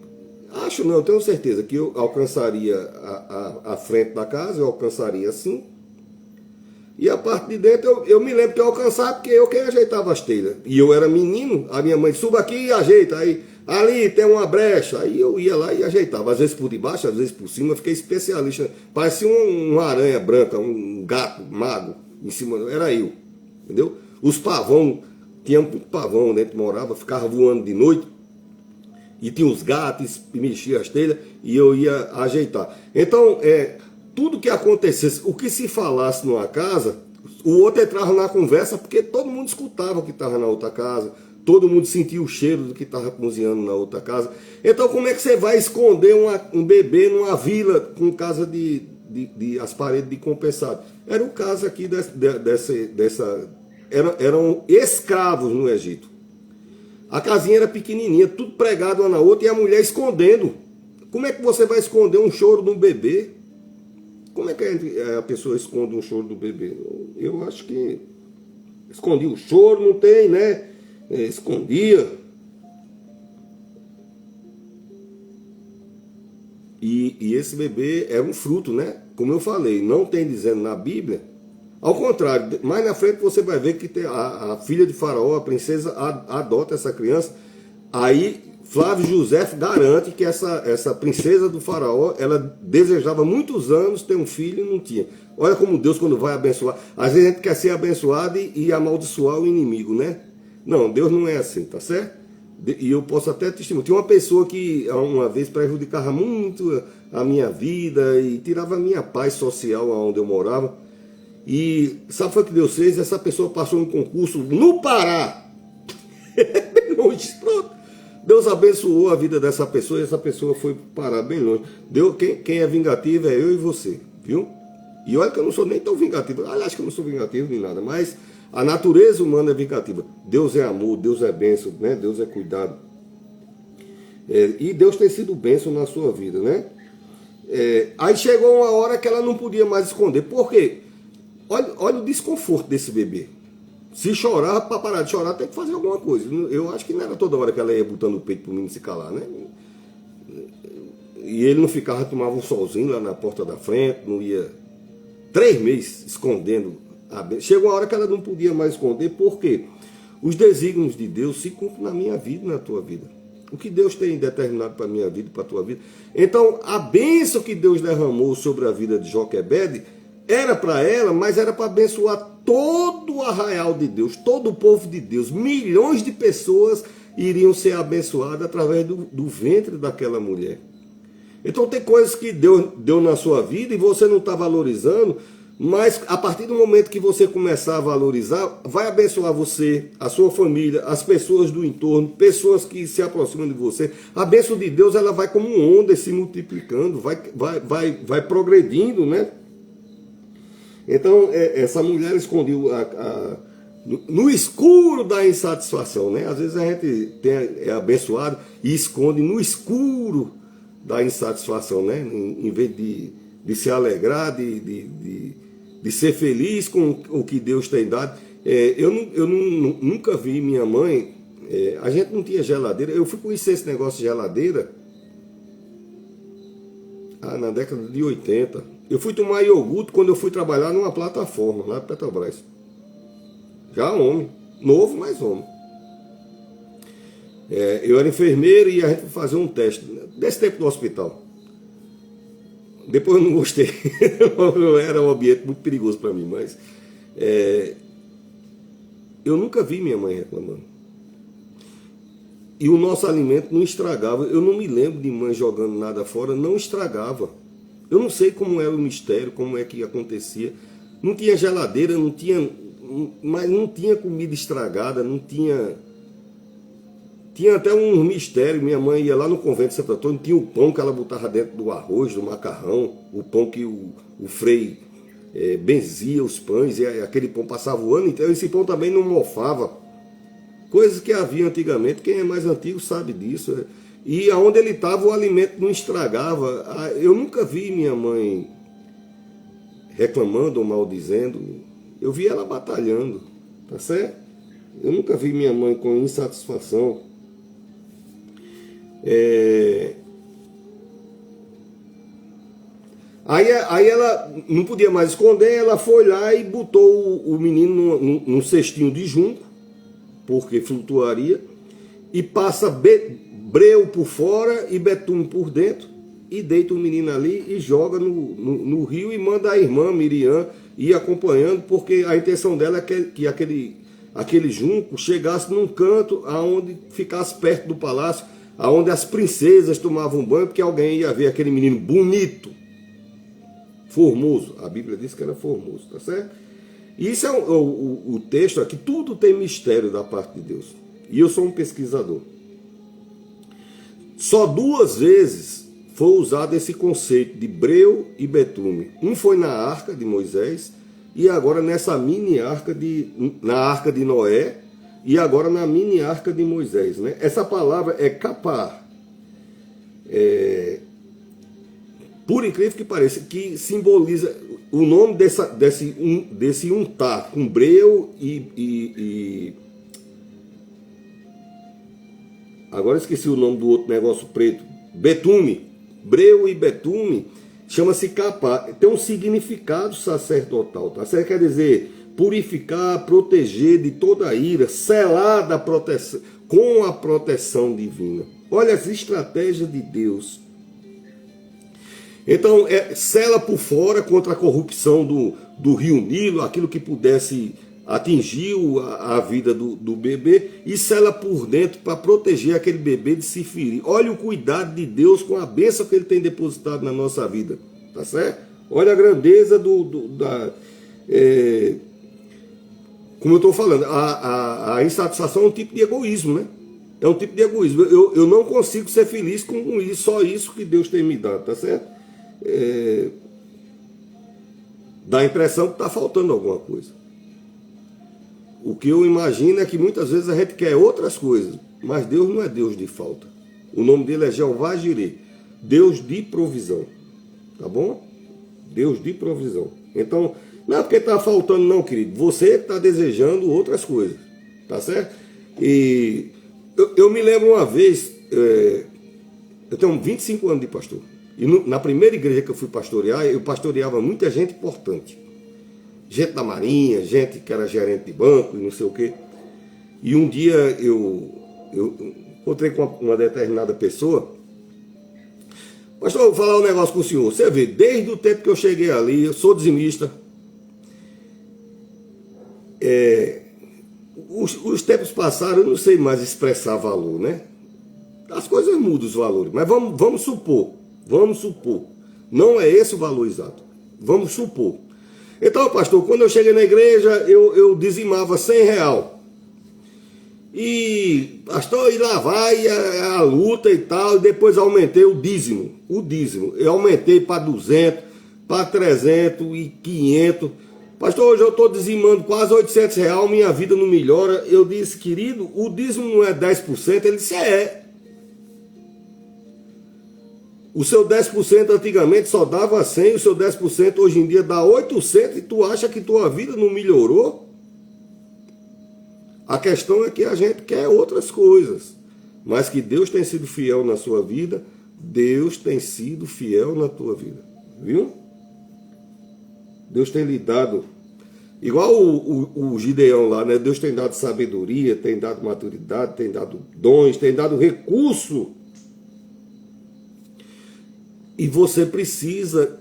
eu tenho certeza que eu alcançaria a frente da casa, eu alcançaria assim. E a parte de dentro, eu me lembro que eu alcançava, porque eu quem ajeitava as telhas. E eu era menino, a minha mãe, suba aqui e ajeita, aí... Ali tem uma brecha, aí eu ia lá e ajeitava, às vezes por debaixo, às vezes por cima, eu fiquei especialista, parecia uma aranha branca, um gato mago em cima, era eu, entendeu? Os pavão, tinha um pavão dentro, morava, ficava voando de noite, e tinha os gatos, e mexia as telhas, e eu ia ajeitar. Então, tudo que acontecesse, o que se falasse numa casa, o outro entrava na conversa, porque todo mundo escutava o que estava na outra casa, todo mundo sentia o cheiro do que estava cozinhando na outra casa. Então, como é que você vai esconder um bebê numa vila com casa as paredes de compensado? Era o caso aqui eram escravos no Egito. A casinha era pequenininha, tudo pregado uma na outra e a mulher escondendo. Como é que você vai esconder um choro de um bebê? Como é que a pessoa esconde um choro do bebê? Eu acho que escondi o choro, não tem, né? Escondia. E esse bebê era um fruto, né? Como eu falei, não tem dizendo na Bíblia. Ao contrário, mais na frente você vai ver que a filha de Faraó, a princesa, adota essa criança. Aí Flávio José garante que essa princesa do Faraó, ela desejava muitos anos ter um filho e não tinha. Olha como Deus, quando vai abençoar, às vezes a gente quer ser abençoado e amaldiçoar o inimigo, né? Não, Deus não é assim, tá certo? E eu posso até testemunhar. Tinha uma pessoa que uma vez prejudicava muito a minha vida e tirava a minha paz social onde eu morava. E sabe o que Deus fez? Essa pessoa passou um concurso no Pará. Bem longe, pronto. Deus abençoou a vida dessa pessoa e essa pessoa foi parar bem longe. Quem é vingativo é eu e você, viu? E olha que eu não sou nem tão vingativo. Aliás, que eu não sou vingativo nem nada, mas a natureza humana é vingativa. Deus é amor, Deus é bênção, né? Deus é cuidado. E Deus tem sido bênção na sua vida, né? Aí chegou uma hora que ela não podia mais esconder. Por quê? Olha o desconforto desse bebê. Se chorar, para parar de chorar, tem que fazer alguma coisa. Eu acho que não era toda hora que ela ia botando o peito para o menino se calar, né? E ele não ficava, tomava um solzinho lá na porta da frente, não ia 3 meses escondendo. Chegou uma hora que ela não podia mais esconder, porque os desígnios de Deus se cumprem na minha vida e na tua vida. O que Deus tem determinado para a minha vida e para a tua vida. Então, a bênção que Deus derramou sobre a vida de Joquebede era para ela, mas era para abençoar todo o arraial de Deus, todo o povo de Deus. Milhões de pessoas iriam ser abençoadas através do ventre daquela mulher. Então tem coisas que Deus deu na sua vida e você não está valorizando, mas a partir do momento que você começar a valorizar, vai abençoar você, a sua família, as pessoas do entorno, pessoas que se aproximam de você. A bênção de Deus, ela vai como onda se multiplicando, vai progredindo, né? Então, essa mulher escondeu no escuro da insatisfação, né? Às vezes a gente é abençoado e esconde no escuro da insatisfação, né? Em vez de se alegrar, de ser feliz com o que Deus tem dado. Eu nunca vi minha mãe, a gente não tinha geladeira. Eu fui conhecer esse negócio de geladeira na década de 80. Eu fui tomar iogurte quando eu fui trabalhar numa plataforma, lá em Petrobras. Já homem. Novo, mas homem. Eu era enfermeiro e a gente foi fazer um teste. Desse tempo no hospital. Depois eu não gostei. Era um ambiente muito perigoso para mim, mas... eu nunca vi minha mãe reclamando. E o nosso alimento não estragava. Eu não me lembro de mãe jogando nada fora, não estragava. Eu não sei como era o mistério, como é que acontecia. Não tinha geladeira, não tinha, mas não tinha comida estragada, não tinha... Tinha até um mistério. Minha mãe ia lá no convento de Santo Antônio, tinha o pão que ela botava dentro do arroz, do macarrão, o pão que o frei benzia os pães, e aquele pão passava o ano inteiro. Esse pão também não mofava. Coisas que havia antigamente, quem é mais antigo sabe disso. E aonde ele estava, o alimento não estragava. Eu nunca vi minha mãe reclamando ou maldizendo. Eu vi ela batalhando, tá certo? Eu nunca vi minha mãe com insatisfação. Aí ela não podia mais esconder, ela foi lá e botou o menino num cestinho de junco, porque flutuaria, e passa breu por fora e betume por dentro, e deita o menino ali e joga no rio e manda a irmã Miriam ir acompanhando, porque a intenção dela é que aquele junco chegasse num canto aonde ficasse perto do palácio, aonde as princesas tomavam banho, porque alguém ia ver aquele menino bonito, formoso. A Bíblia diz que era formoso, tá certo? E isso é o texto aqui, tudo tem mistério da parte de Deus. E eu sou um pesquisador. Só 2 vezes foi usado esse conceito de breu e betume. Um foi na arca de Moisés, e agora nessa mini arca na arca de Noé, e agora na mini arca de Moisés, né? Essa palavra é capar. Por incrível que pareça, que simboliza o nome desse untar com breu e agora esqueci o nome do outro negócio preto, betume, breu e betume, chama-se capar, tem um significado sacerdotal, tá certo? Quer dizer, purificar, proteger de toda a ira, selar da proteção, com a proteção divina. Olha as estratégias de Deus. Então, sela por fora contra a corrupção do rio Nilo, aquilo que pudesse atingir a vida do bebê, e sela por dentro para proteger aquele bebê de se ferir. Olha o cuidado de Deus com a bênção que Ele tem depositado na nossa vida, tá certo? Olha a grandeza como eu estou falando, a insatisfação é um tipo de egoísmo, né? É um tipo de egoísmo. Eu não consigo ser feliz com isso, só isso que Deus tem me dado, tá certo? Dá a impressão que está faltando alguma coisa. O que eu imagino é que muitas vezes a gente quer outras coisas, mas Deus não é Deus de falta. O nome dele é Jeová Jireh, Deus de provisão, tá bom? Deus de provisão. Então, não é porque está faltando não, querido, você está desejando outras coisas, tá certo? E eu me lembro uma vez, eu tenho 25 anos de pastor, e na primeira igreja que eu fui pastorear, eu pastoreava muita gente importante. Gente da Marinha, gente que era gerente de banco e não sei o quê. E um dia eu encontrei com uma determinada pessoa. Pastor, eu vou falar um negócio com o senhor. Você vê, desde o tempo que eu cheguei ali, eu sou dizimista. Os tempos passaram, eu não sei mais expressar valor, né? As coisas mudam os valores, mas vamos supor. Não é esse o valor exato. Vamos supor. Então, pastor, quando eu cheguei na igreja, eu dizimava R$100. E, pastor, e lá vai a luta e tal, e depois aumentei o dízimo. Eu aumentei para 200, para 300 e 500. Pastor, hoje eu estou dizimando quase R$800, minha vida não melhora. Eu disse, querido, o dízimo não é 10%? Ele disse, é. O seu 10% antigamente só dava 100, o seu 10% hoje em dia dá 800 e tu acha que tua vida não melhorou? A questão é que a gente quer outras coisas, mas que Deus tem sido fiel na sua vida, Deus tem sido fiel na tua vida, viu? Deus tem lhe dado, igual o Gideão lá, né? Deus tem dado sabedoria, tem dado maturidade, tem dado dons, tem dado recurso. E você precisa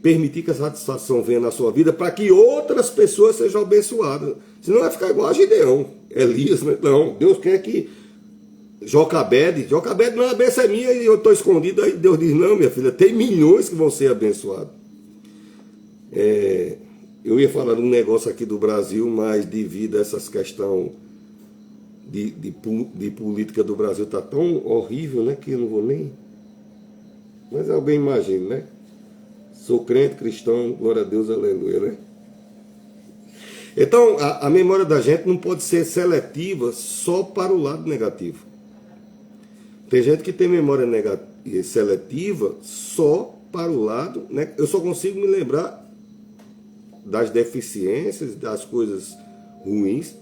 permitir que a satisfação venha na sua vida para que outras pessoas sejam abençoadas. Senão vai ficar igual a Gideão, Elias, né? Não, Deus quer que Jocabede não é a benção minha e eu estou escondido. Aí Deus diz, não, minha filha, tem milhões que vão ser abençoados. Eu ia falar de um negócio aqui do Brasil, mas devido a essas questões de política do Brasil, está tão horrível, né, que eu não vou nem... Mas alguém imagina, né? Sou crente, cristão, glória a Deus, aleluia, né? Então, a memória da gente não pode ser seletiva só para o lado negativo. Tem gente que tem memória seletiva só para o lado, né? Eu só consigo me lembrar das deficiências, das coisas ruins.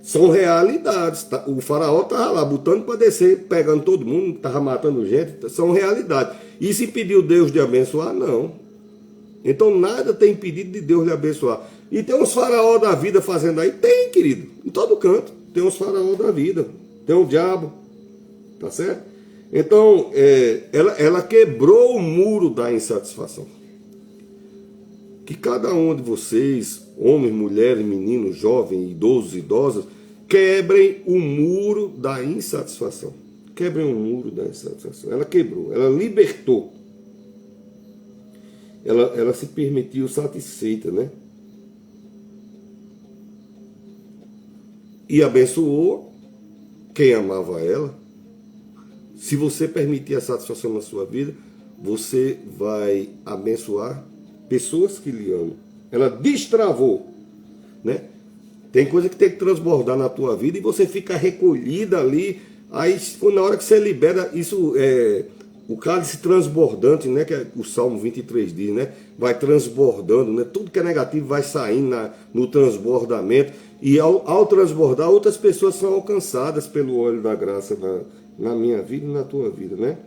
São realidades. Tá? O faraó estava lá botando para descer, pegando todo mundo, estava matando gente. São realidades. Isso impediu Deus de abençoar? Não. Então nada tem impedido de Deus lhe abençoar. E tem uns faraó da vida fazendo aí? Tem, querido. Em todo canto. Tem uns faraó da vida. Tem o diabo. Tá certo? Então, ela quebrou o muro da insatisfação. Que cada um de vocês, homens, mulheres, meninos, jovens, idosos, idosas, quebrem o muro da insatisfação. Quebrem o muro da insatisfação. Ela quebrou, ela libertou. Ela se permitiu satisfeita, né? E abençoou quem amava ela. Se você permitir a satisfação na sua vida, você vai abençoar pessoas que lhe amam. Ela destravou, né? Tem coisa que tem que transbordar na tua vida e você fica recolhida ali. Aí, na hora que você libera, isso o cálice transbordante, né? Que o Salmo 23 diz, né? Vai transbordando, né? Tudo que é negativo vai saindo no transbordamento. E ao transbordar, outras pessoas são alcançadas pelo óleo da graça na minha vida e na tua vida, né?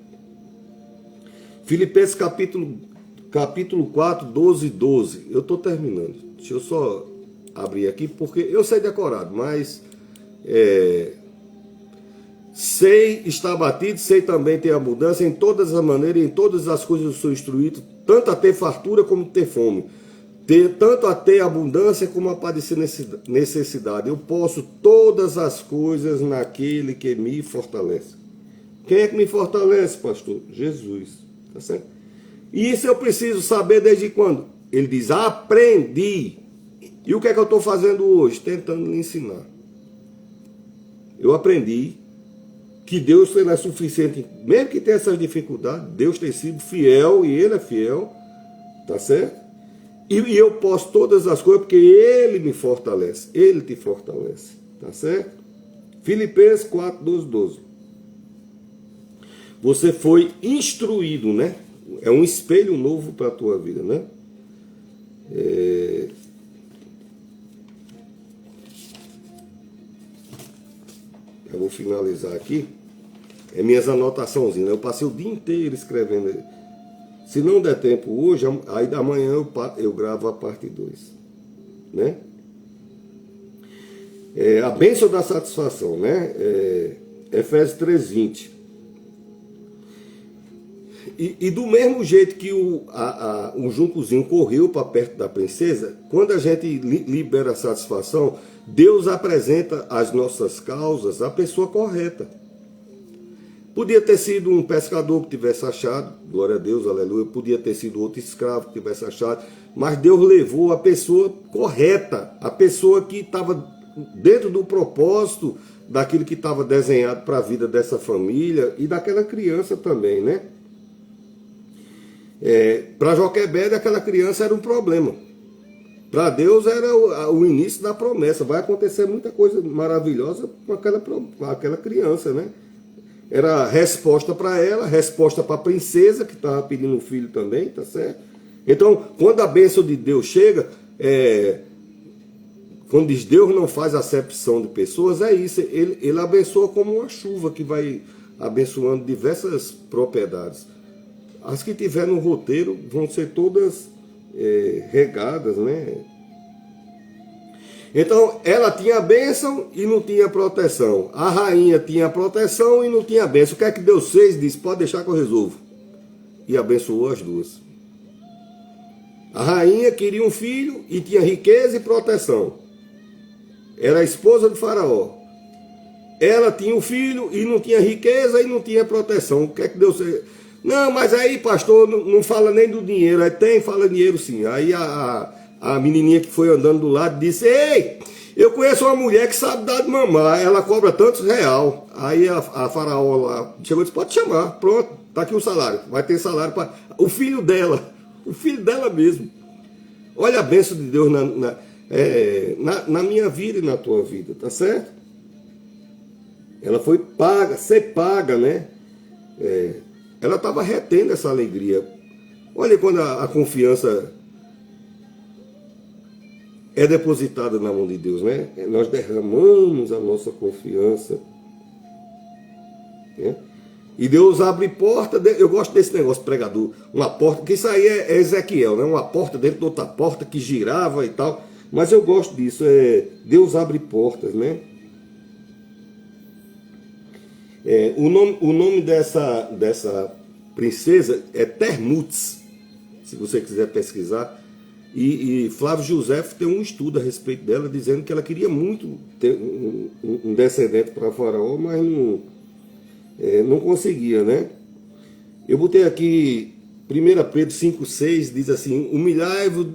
Filipenses capítulo 4, 12 e 12. Eu estou terminando. Deixa eu só abrir aqui, porque eu sei decorado, mas sei estar batido, sei também ter abundância em todas as maneiras, em todas as coisas eu sou instruído, tanto a ter fartura como ter fome. Tanto a ter abundância como a padecer necessidade. Eu posso todas as coisas naquele que me fortalece. Quem é que me fortalece, pastor? Jesus. Tá certo? E isso eu preciso saber desde quando? Ele diz, aprendi. E o que é que eu estou fazendo hoje? Tentando lhe ensinar. Eu aprendi que Deus é suficiente, mesmo que tenha essas dificuldades, Deus tem sido fiel e Ele é fiel. Tá certo? E eu posso todas as coisas porque Ele me fortalece. Ele te fortalece. Tá certo? Filipenses 4, 12, 12. Você foi instruído, né? É um espelho novo para a tua vida, né? Eu vou finalizar aqui. É minhas anotaçõezinhas. Eu passei o dia inteiro escrevendo. Se não der tempo hoje, aí amanhã eu gravo a parte 2. Né? A bênção da satisfação, né? Efésios 3:20. E do mesmo jeito que o juncozinho correu para perto da princesa, quando a gente libera a satisfação, Deus apresenta as nossas causas à pessoa correta. Podia ter sido um pescador que tivesse achado, glória a Deus, aleluia. Podia ter sido outro escravo que tivesse achado, mas Deus levou a pessoa correta, a pessoa que estava dentro do propósito daquilo que estava desenhado para a vida dessa família e daquela criança também, né? Para Joquebede, aquela criança era um problema. Para Deus era o início da promessa. Vai acontecer muita coisa maravilhosa com aquela criança, né? Era resposta para ela, resposta para a princesa, que estava pedindo um filho também, tá certo? Então, quando a bênção de Deus chega, quando diz Deus não faz acepção de pessoas, é isso. Ele abençoa como uma chuva que vai abençoando diversas propriedades. As que tiver no roteiro vão ser todas regadas, né? Então, ela tinha bênção e não tinha proteção. A rainha tinha proteção e não tinha bênção. O que é que Deus fez? Disse, pode deixar que eu resolvo. E abençoou as duas. A rainha queria um filho e tinha riqueza e proteção. Era a esposa do faraó. Ela tinha um filho e não tinha riqueza e não tinha proteção. O que é que Deus fez? Não, mas aí, pastor, não fala nem do dinheiro. Aí tem, fala dinheiro sim. Aí a menininha que foi andando do lado disse, ei, eu conheço uma mulher que sabe dar de mamar, ela cobra tantos real. Aí a faraó lá chegou e disse, pode chamar, pronto, tá aqui o salário, vai ter salário para o filho dela mesmo. Olha a bênção de Deus na minha vida e na tua vida, tá certo? Ela foi paga, ser paga, né? Ela estava retendo essa alegria. Olha quando a confiança é depositada na mão de Deus, né? Nós derramamos a nossa confiança, né? E Deus abre porta, eu gosto desse negócio, pregador, uma porta, que isso aí é Ezequiel, né? Uma porta dentro de outra porta que girava e tal, mas eu gosto disso, Deus abre portas, né? O nome dessa princesa é Termutz, se você quiser pesquisar. E Flávio José tem um estudo a respeito dela, dizendo que ela queria muito ter um descendente para Faraó, mas não conseguia, né? Eu botei aqui 1 Pedro 5,6, diz assim, humilhai-vos...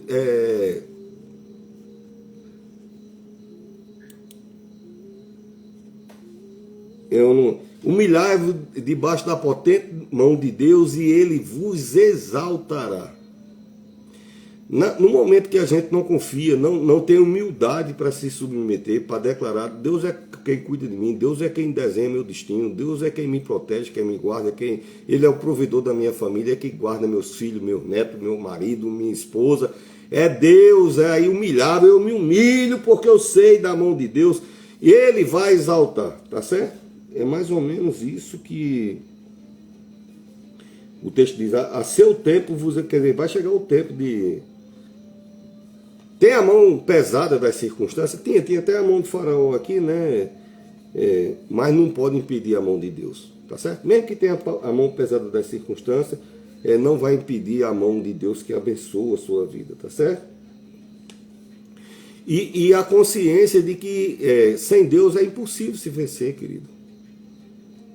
Humilhai-vos debaixo da potente mão de Deus e Ele vos exaltará. No momento que a gente não confia, não tem humildade para se submeter, para declarar, Deus é quem cuida de mim, Deus é quem desenha meu destino, Deus é quem me protege, quem me guarda, Ele é o provedor da minha família, é quem guarda meus filhos, meus netos, meu marido, minha esposa. É Deus, é aí humilhável, eu me humilho porque eu sei da mão de Deus e Ele vai exaltar, tá certo? É mais ou menos isso que o texto diz, a seu tempo, quer dizer, vai chegar o tempo de... Tem a mão pesada das circunstâncias? Tinha até a mão do faraó aqui, né? Mas não pode impedir a mão de Deus, tá certo? Mesmo que tenha a mão pesada das circunstâncias, não vai impedir a mão de Deus que abençoa a sua vida, tá certo? E a consciência de que sem Deus é impossível se vencer, querido.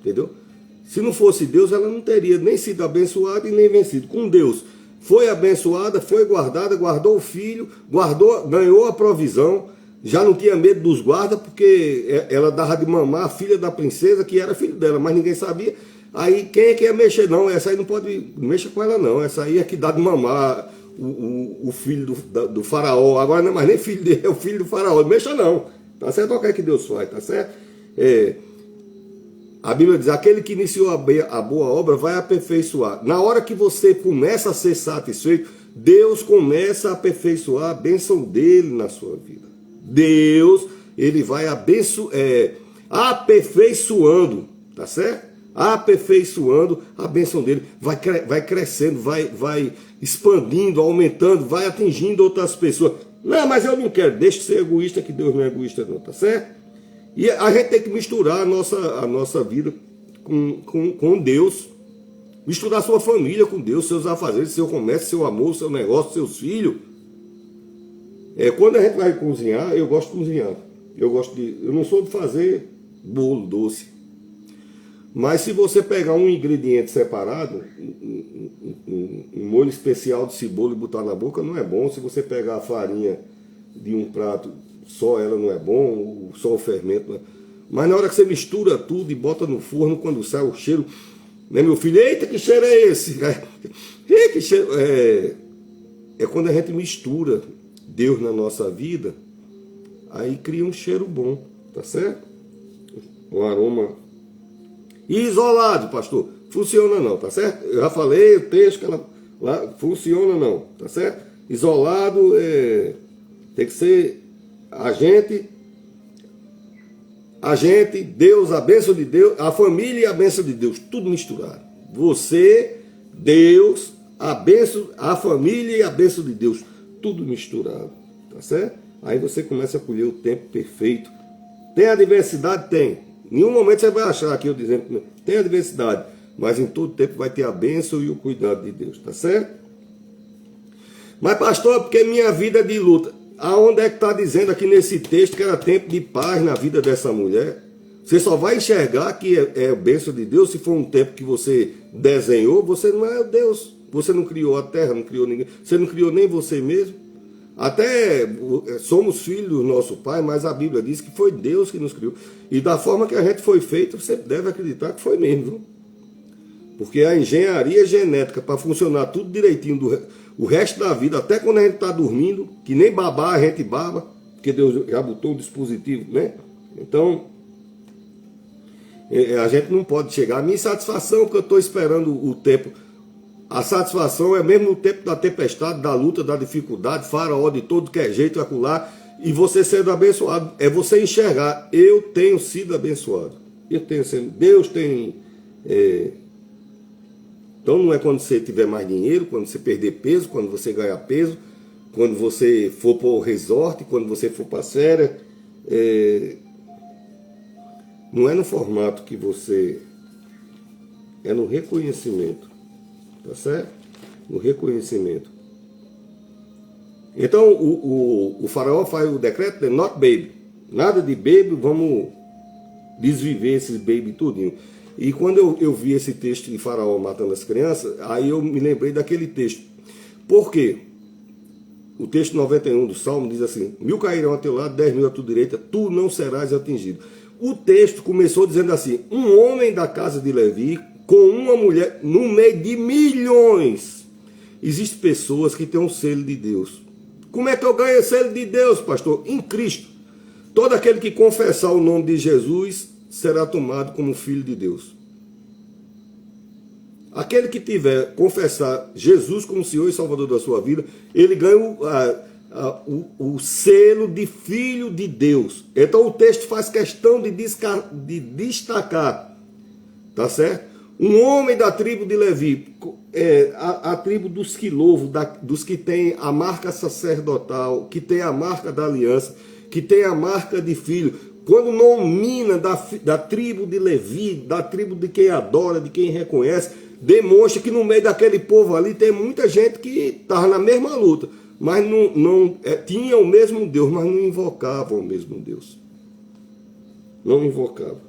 Entendeu? Se não fosse Deus, ela não teria nem sido abençoada e nem vencido. Com Deus, foi abençoada, foi guardada, guardou o filho, ganhou a provisão, já não tinha medo dos guardas, porque ela dava de mamar a filha da princesa, que era filho dela, mas ninguém sabia. Aí quem é que ia mexer? Não, essa aí não pode, não mexa com ela não, essa aí é que dá de mamar o filho do faraó. Agora não é mais nem filho dele, é o filho do faraó, não mexa não, tá certo? Olha o que é que Deus faz, tá certo? A Bíblia diz, aquele que iniciou a boa obra vai aperfeiçoar. Na hora que você começa a ser satisfeito, Deus começa a aperfeiçoar a bênção dele na sua vida. Deus, ele vai aperfeiçoando, tá certo? Aperfeiçoando a bênção dele. Vai crescendo, vai expandindo, aumentando, vai atingindo outras pessoas. Não, mas eu não quero, deixa de ser egoísta, que Deus não é egoísta não, tá certo? E a gente tem que misturar a nossa vida com Deus. Misturar sua família com Deus, seus afazeres, seu comércio, seu amor, seu negócio, seus filhos. Quando a gente vai cozinhar, eu gosto de cozinhar. Eu não sou de fazer bolo doce. Mas se você pegar um ingrediente separado, um molho especial de cebola e botar na boca, não é bom. Se você pegar a farinha de um prato, só ela não é bom, só o fermento não é. Mas na hora que você mistura tudo e bota no forno, quando sai o cheiro, né, meu filho? Eita, que cheiro é esse? Que cheiro? É quando a gente mistura Deus na nossa vida, aí cria um cheiro bom, tá certo? Um aroma. E isolado, pastor, funciona não, tá certo? Eu já falei, o texto que ela lá funciona não, tá certo? Isolado tem que ser a gente a gente, Deus, a bênção de Deus, a família e a bênção de Deus, tudo misturado. Você, Deus, a bênção, a família e a bênção de Deus, tudo misturado, tá certo? Aí você começa a colher o tempo perfeito. Tem adversidade? Tem. Em nenhum momento você vai achar aqui eu dizendo que tem adversidade, mas em todo tempo vai ter a bênção e o cuidado de Deus, tá certo? Mas pastor, porque minha vida é de luta. Aonde é que está dizendo aqui nesse texto que era tempo de paz na vida dessa mulher? Você só vai enxergar que é a bênção de Deus se for um tempo que você desenhou. Você não é Deus. Você não criou a terra, não criou ninguém. Você não criou nem você mesmo. Até somos filhos do nosso Pai, mas a Bíblia diz que foi Deus que nos criou. E da forma que a gente foi feito, você deve acreditar que foi mesmo. Viu? Porque a engenharia genética, para funcionar tudo direitinho o resto da vida, até quando a gente está dormindo, que nem babar a gente baba, porque Deus já botou um dispositivo, né? Então, a gente não pode chegar. A minha satisfação, que eu estou esperando o tempo, a satisfação é mesmo no tempo da tempestade, da luta, da dificuldade, faraó de todo que é jeito, acolá, e você sendo abençoado. É você enxergar, eu tenho sido abençoado. Eu tenho sido, Deus tem... Então não é quando você tiver mais dinheiro, quando você perder peso, quando você ganhar peso, quando você for para o resort, quando você for para a férias. Não é no formato que você... É no reconhecimento. Tá certo? No reconhecimento. Então o faraó faz o decreto de not baby. Nada de baby, vamos desviver esses baby tudinho. E quando eu vi esse texto de Faraó matando as crianças, aí eu me lembrei daquele texto. Por quê? O texto 91 do Salmo diz assim: 1000 cairão a teu lado, 10.000 à tua direita, tu não serás atingido. O texto começou dizendo assim: um homem da casa de Levi com uma mulher no meio de milhões. Existem pessoas que têm um selo de Deus. Como é que eu ganho esse selo de Deus, pastor? Em Cristo. Todo aquele que confessar o nome de Jesus será tomado como filho de Deus. Aquele que tiver confessar Jesus como Senhor e Salvador da sua vida, ele ganha o selo de filho de Deus. Então o texto faz questão de destacar, tá certo? Um homem da tribo de Levi, a tribo dos que louvam, dos que tem a marca sacerdotal, que tem a marca da aliança, que tem a marca de filho. Quando nomina da tribo de Levi, da tribo de quem adora, de quem reconhece, demonstra que no meio daquele povo ali tem muita gente que estava na mesma luta, mas tinha o mesmo Deus, mas não invocava o mesmo Deus. Não invocava.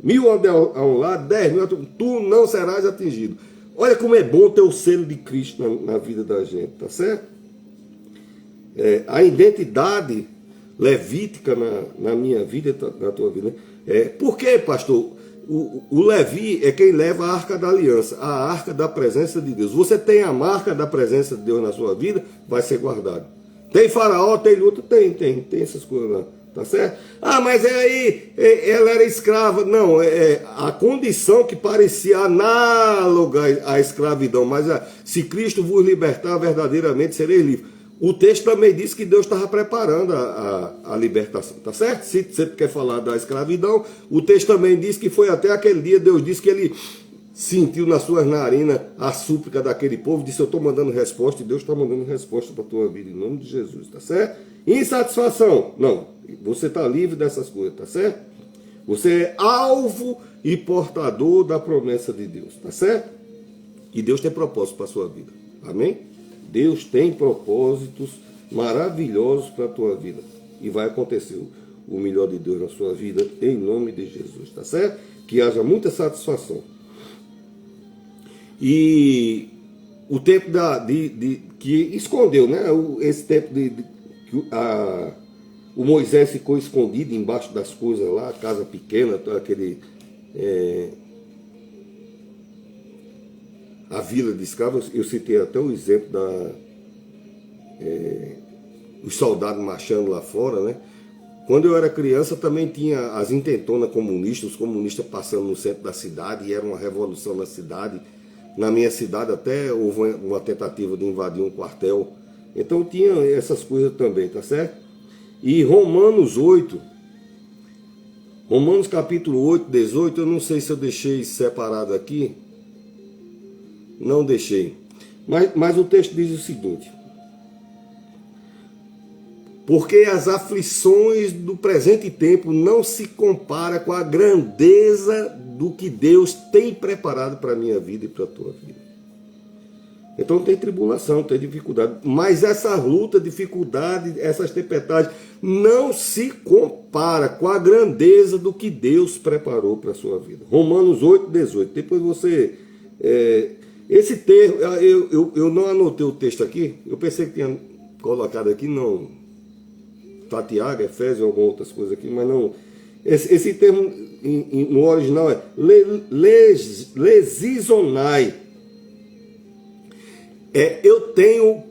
1000 a um lado, 10.000 a outro, tu não serás atingido. Olha como é bom ter o selo de Cristo na vida da gente, tá certo? A identidade levítica na minha vida, na tua vida. Por quê, pastor? O Levi é quem leva a arca da aliança, a arca da presença de Deus. Você tem a marca da presença de Deus na sua vida, vai ser guardado. Tem faraó, tem luta, tem essas coisas lá, tá certo? Ah, mas aí ela era escrava. Não, a condição que parecia análoga à escravidão, mas se Cristo vos libertar, verdadeiramente sereis livres. O texto também diz que Deus estava preparando a libertação, tá certo? Se você quer falar da escravidão, o texto também diz que foi até aquele dia, Deus disse que ele sentiu nas suas narinas a súplica daquele povo, disse: eu estou mandando resposta, e Deus está mandando resposta para a tua vida, em nome de Jesus, tá certo? Insatisfação, não, você está livre dessas coisas, tá certo? Você é alvo e portador da promessa de Deus, tá certo? E Deus tem propósito para a sua vida, amém? Deus tem propósitos maravilhosos para a tua vida. E vai acontecer o melhor de Deus na sua vida, em nome de Jesus, tá certo? Que haja muita satisfação. E o tempo que escondeu, né? Esse tempo que o Moisés ficou escondido embaixo das coisas lá, a casa pequena, aquele... a vila de escravos, eu citei até o exemplo os soldados marchando lá fora, né? Quando eu era criança também tinha as intentonas comunistas, os comunistas passando no centro da cidade, e era uma revolução na cidade. Na minha cidade até houve uma tentativa de invadir um quartel. Então tinha essas coisas também, tá certo? E Romanos 8, Romanos capítulo 8, 18, eu não sei se eu deixei separado aqui. Não deixei. Mas o texto diz o seguinte: porque as aflições do presente tempo não se compara com a grandeza do que Deus tem preparado para a minha vida e para a tua vida. Então tem tribulação, tem dificuldade, mas essa luta, dificuldade, essas tempestades não se compara com a grandeza do que Deus preparou para a sua vida. Romanos 8, 18. Depois você... esse termo, eu não anotei o texto aqui, eu pensei que tinha colocado aqui, não... Tá, Tiago, Efésios, algumas outras coisas aqui, mas não... Esse termo no original é lesizonai. Eu tenho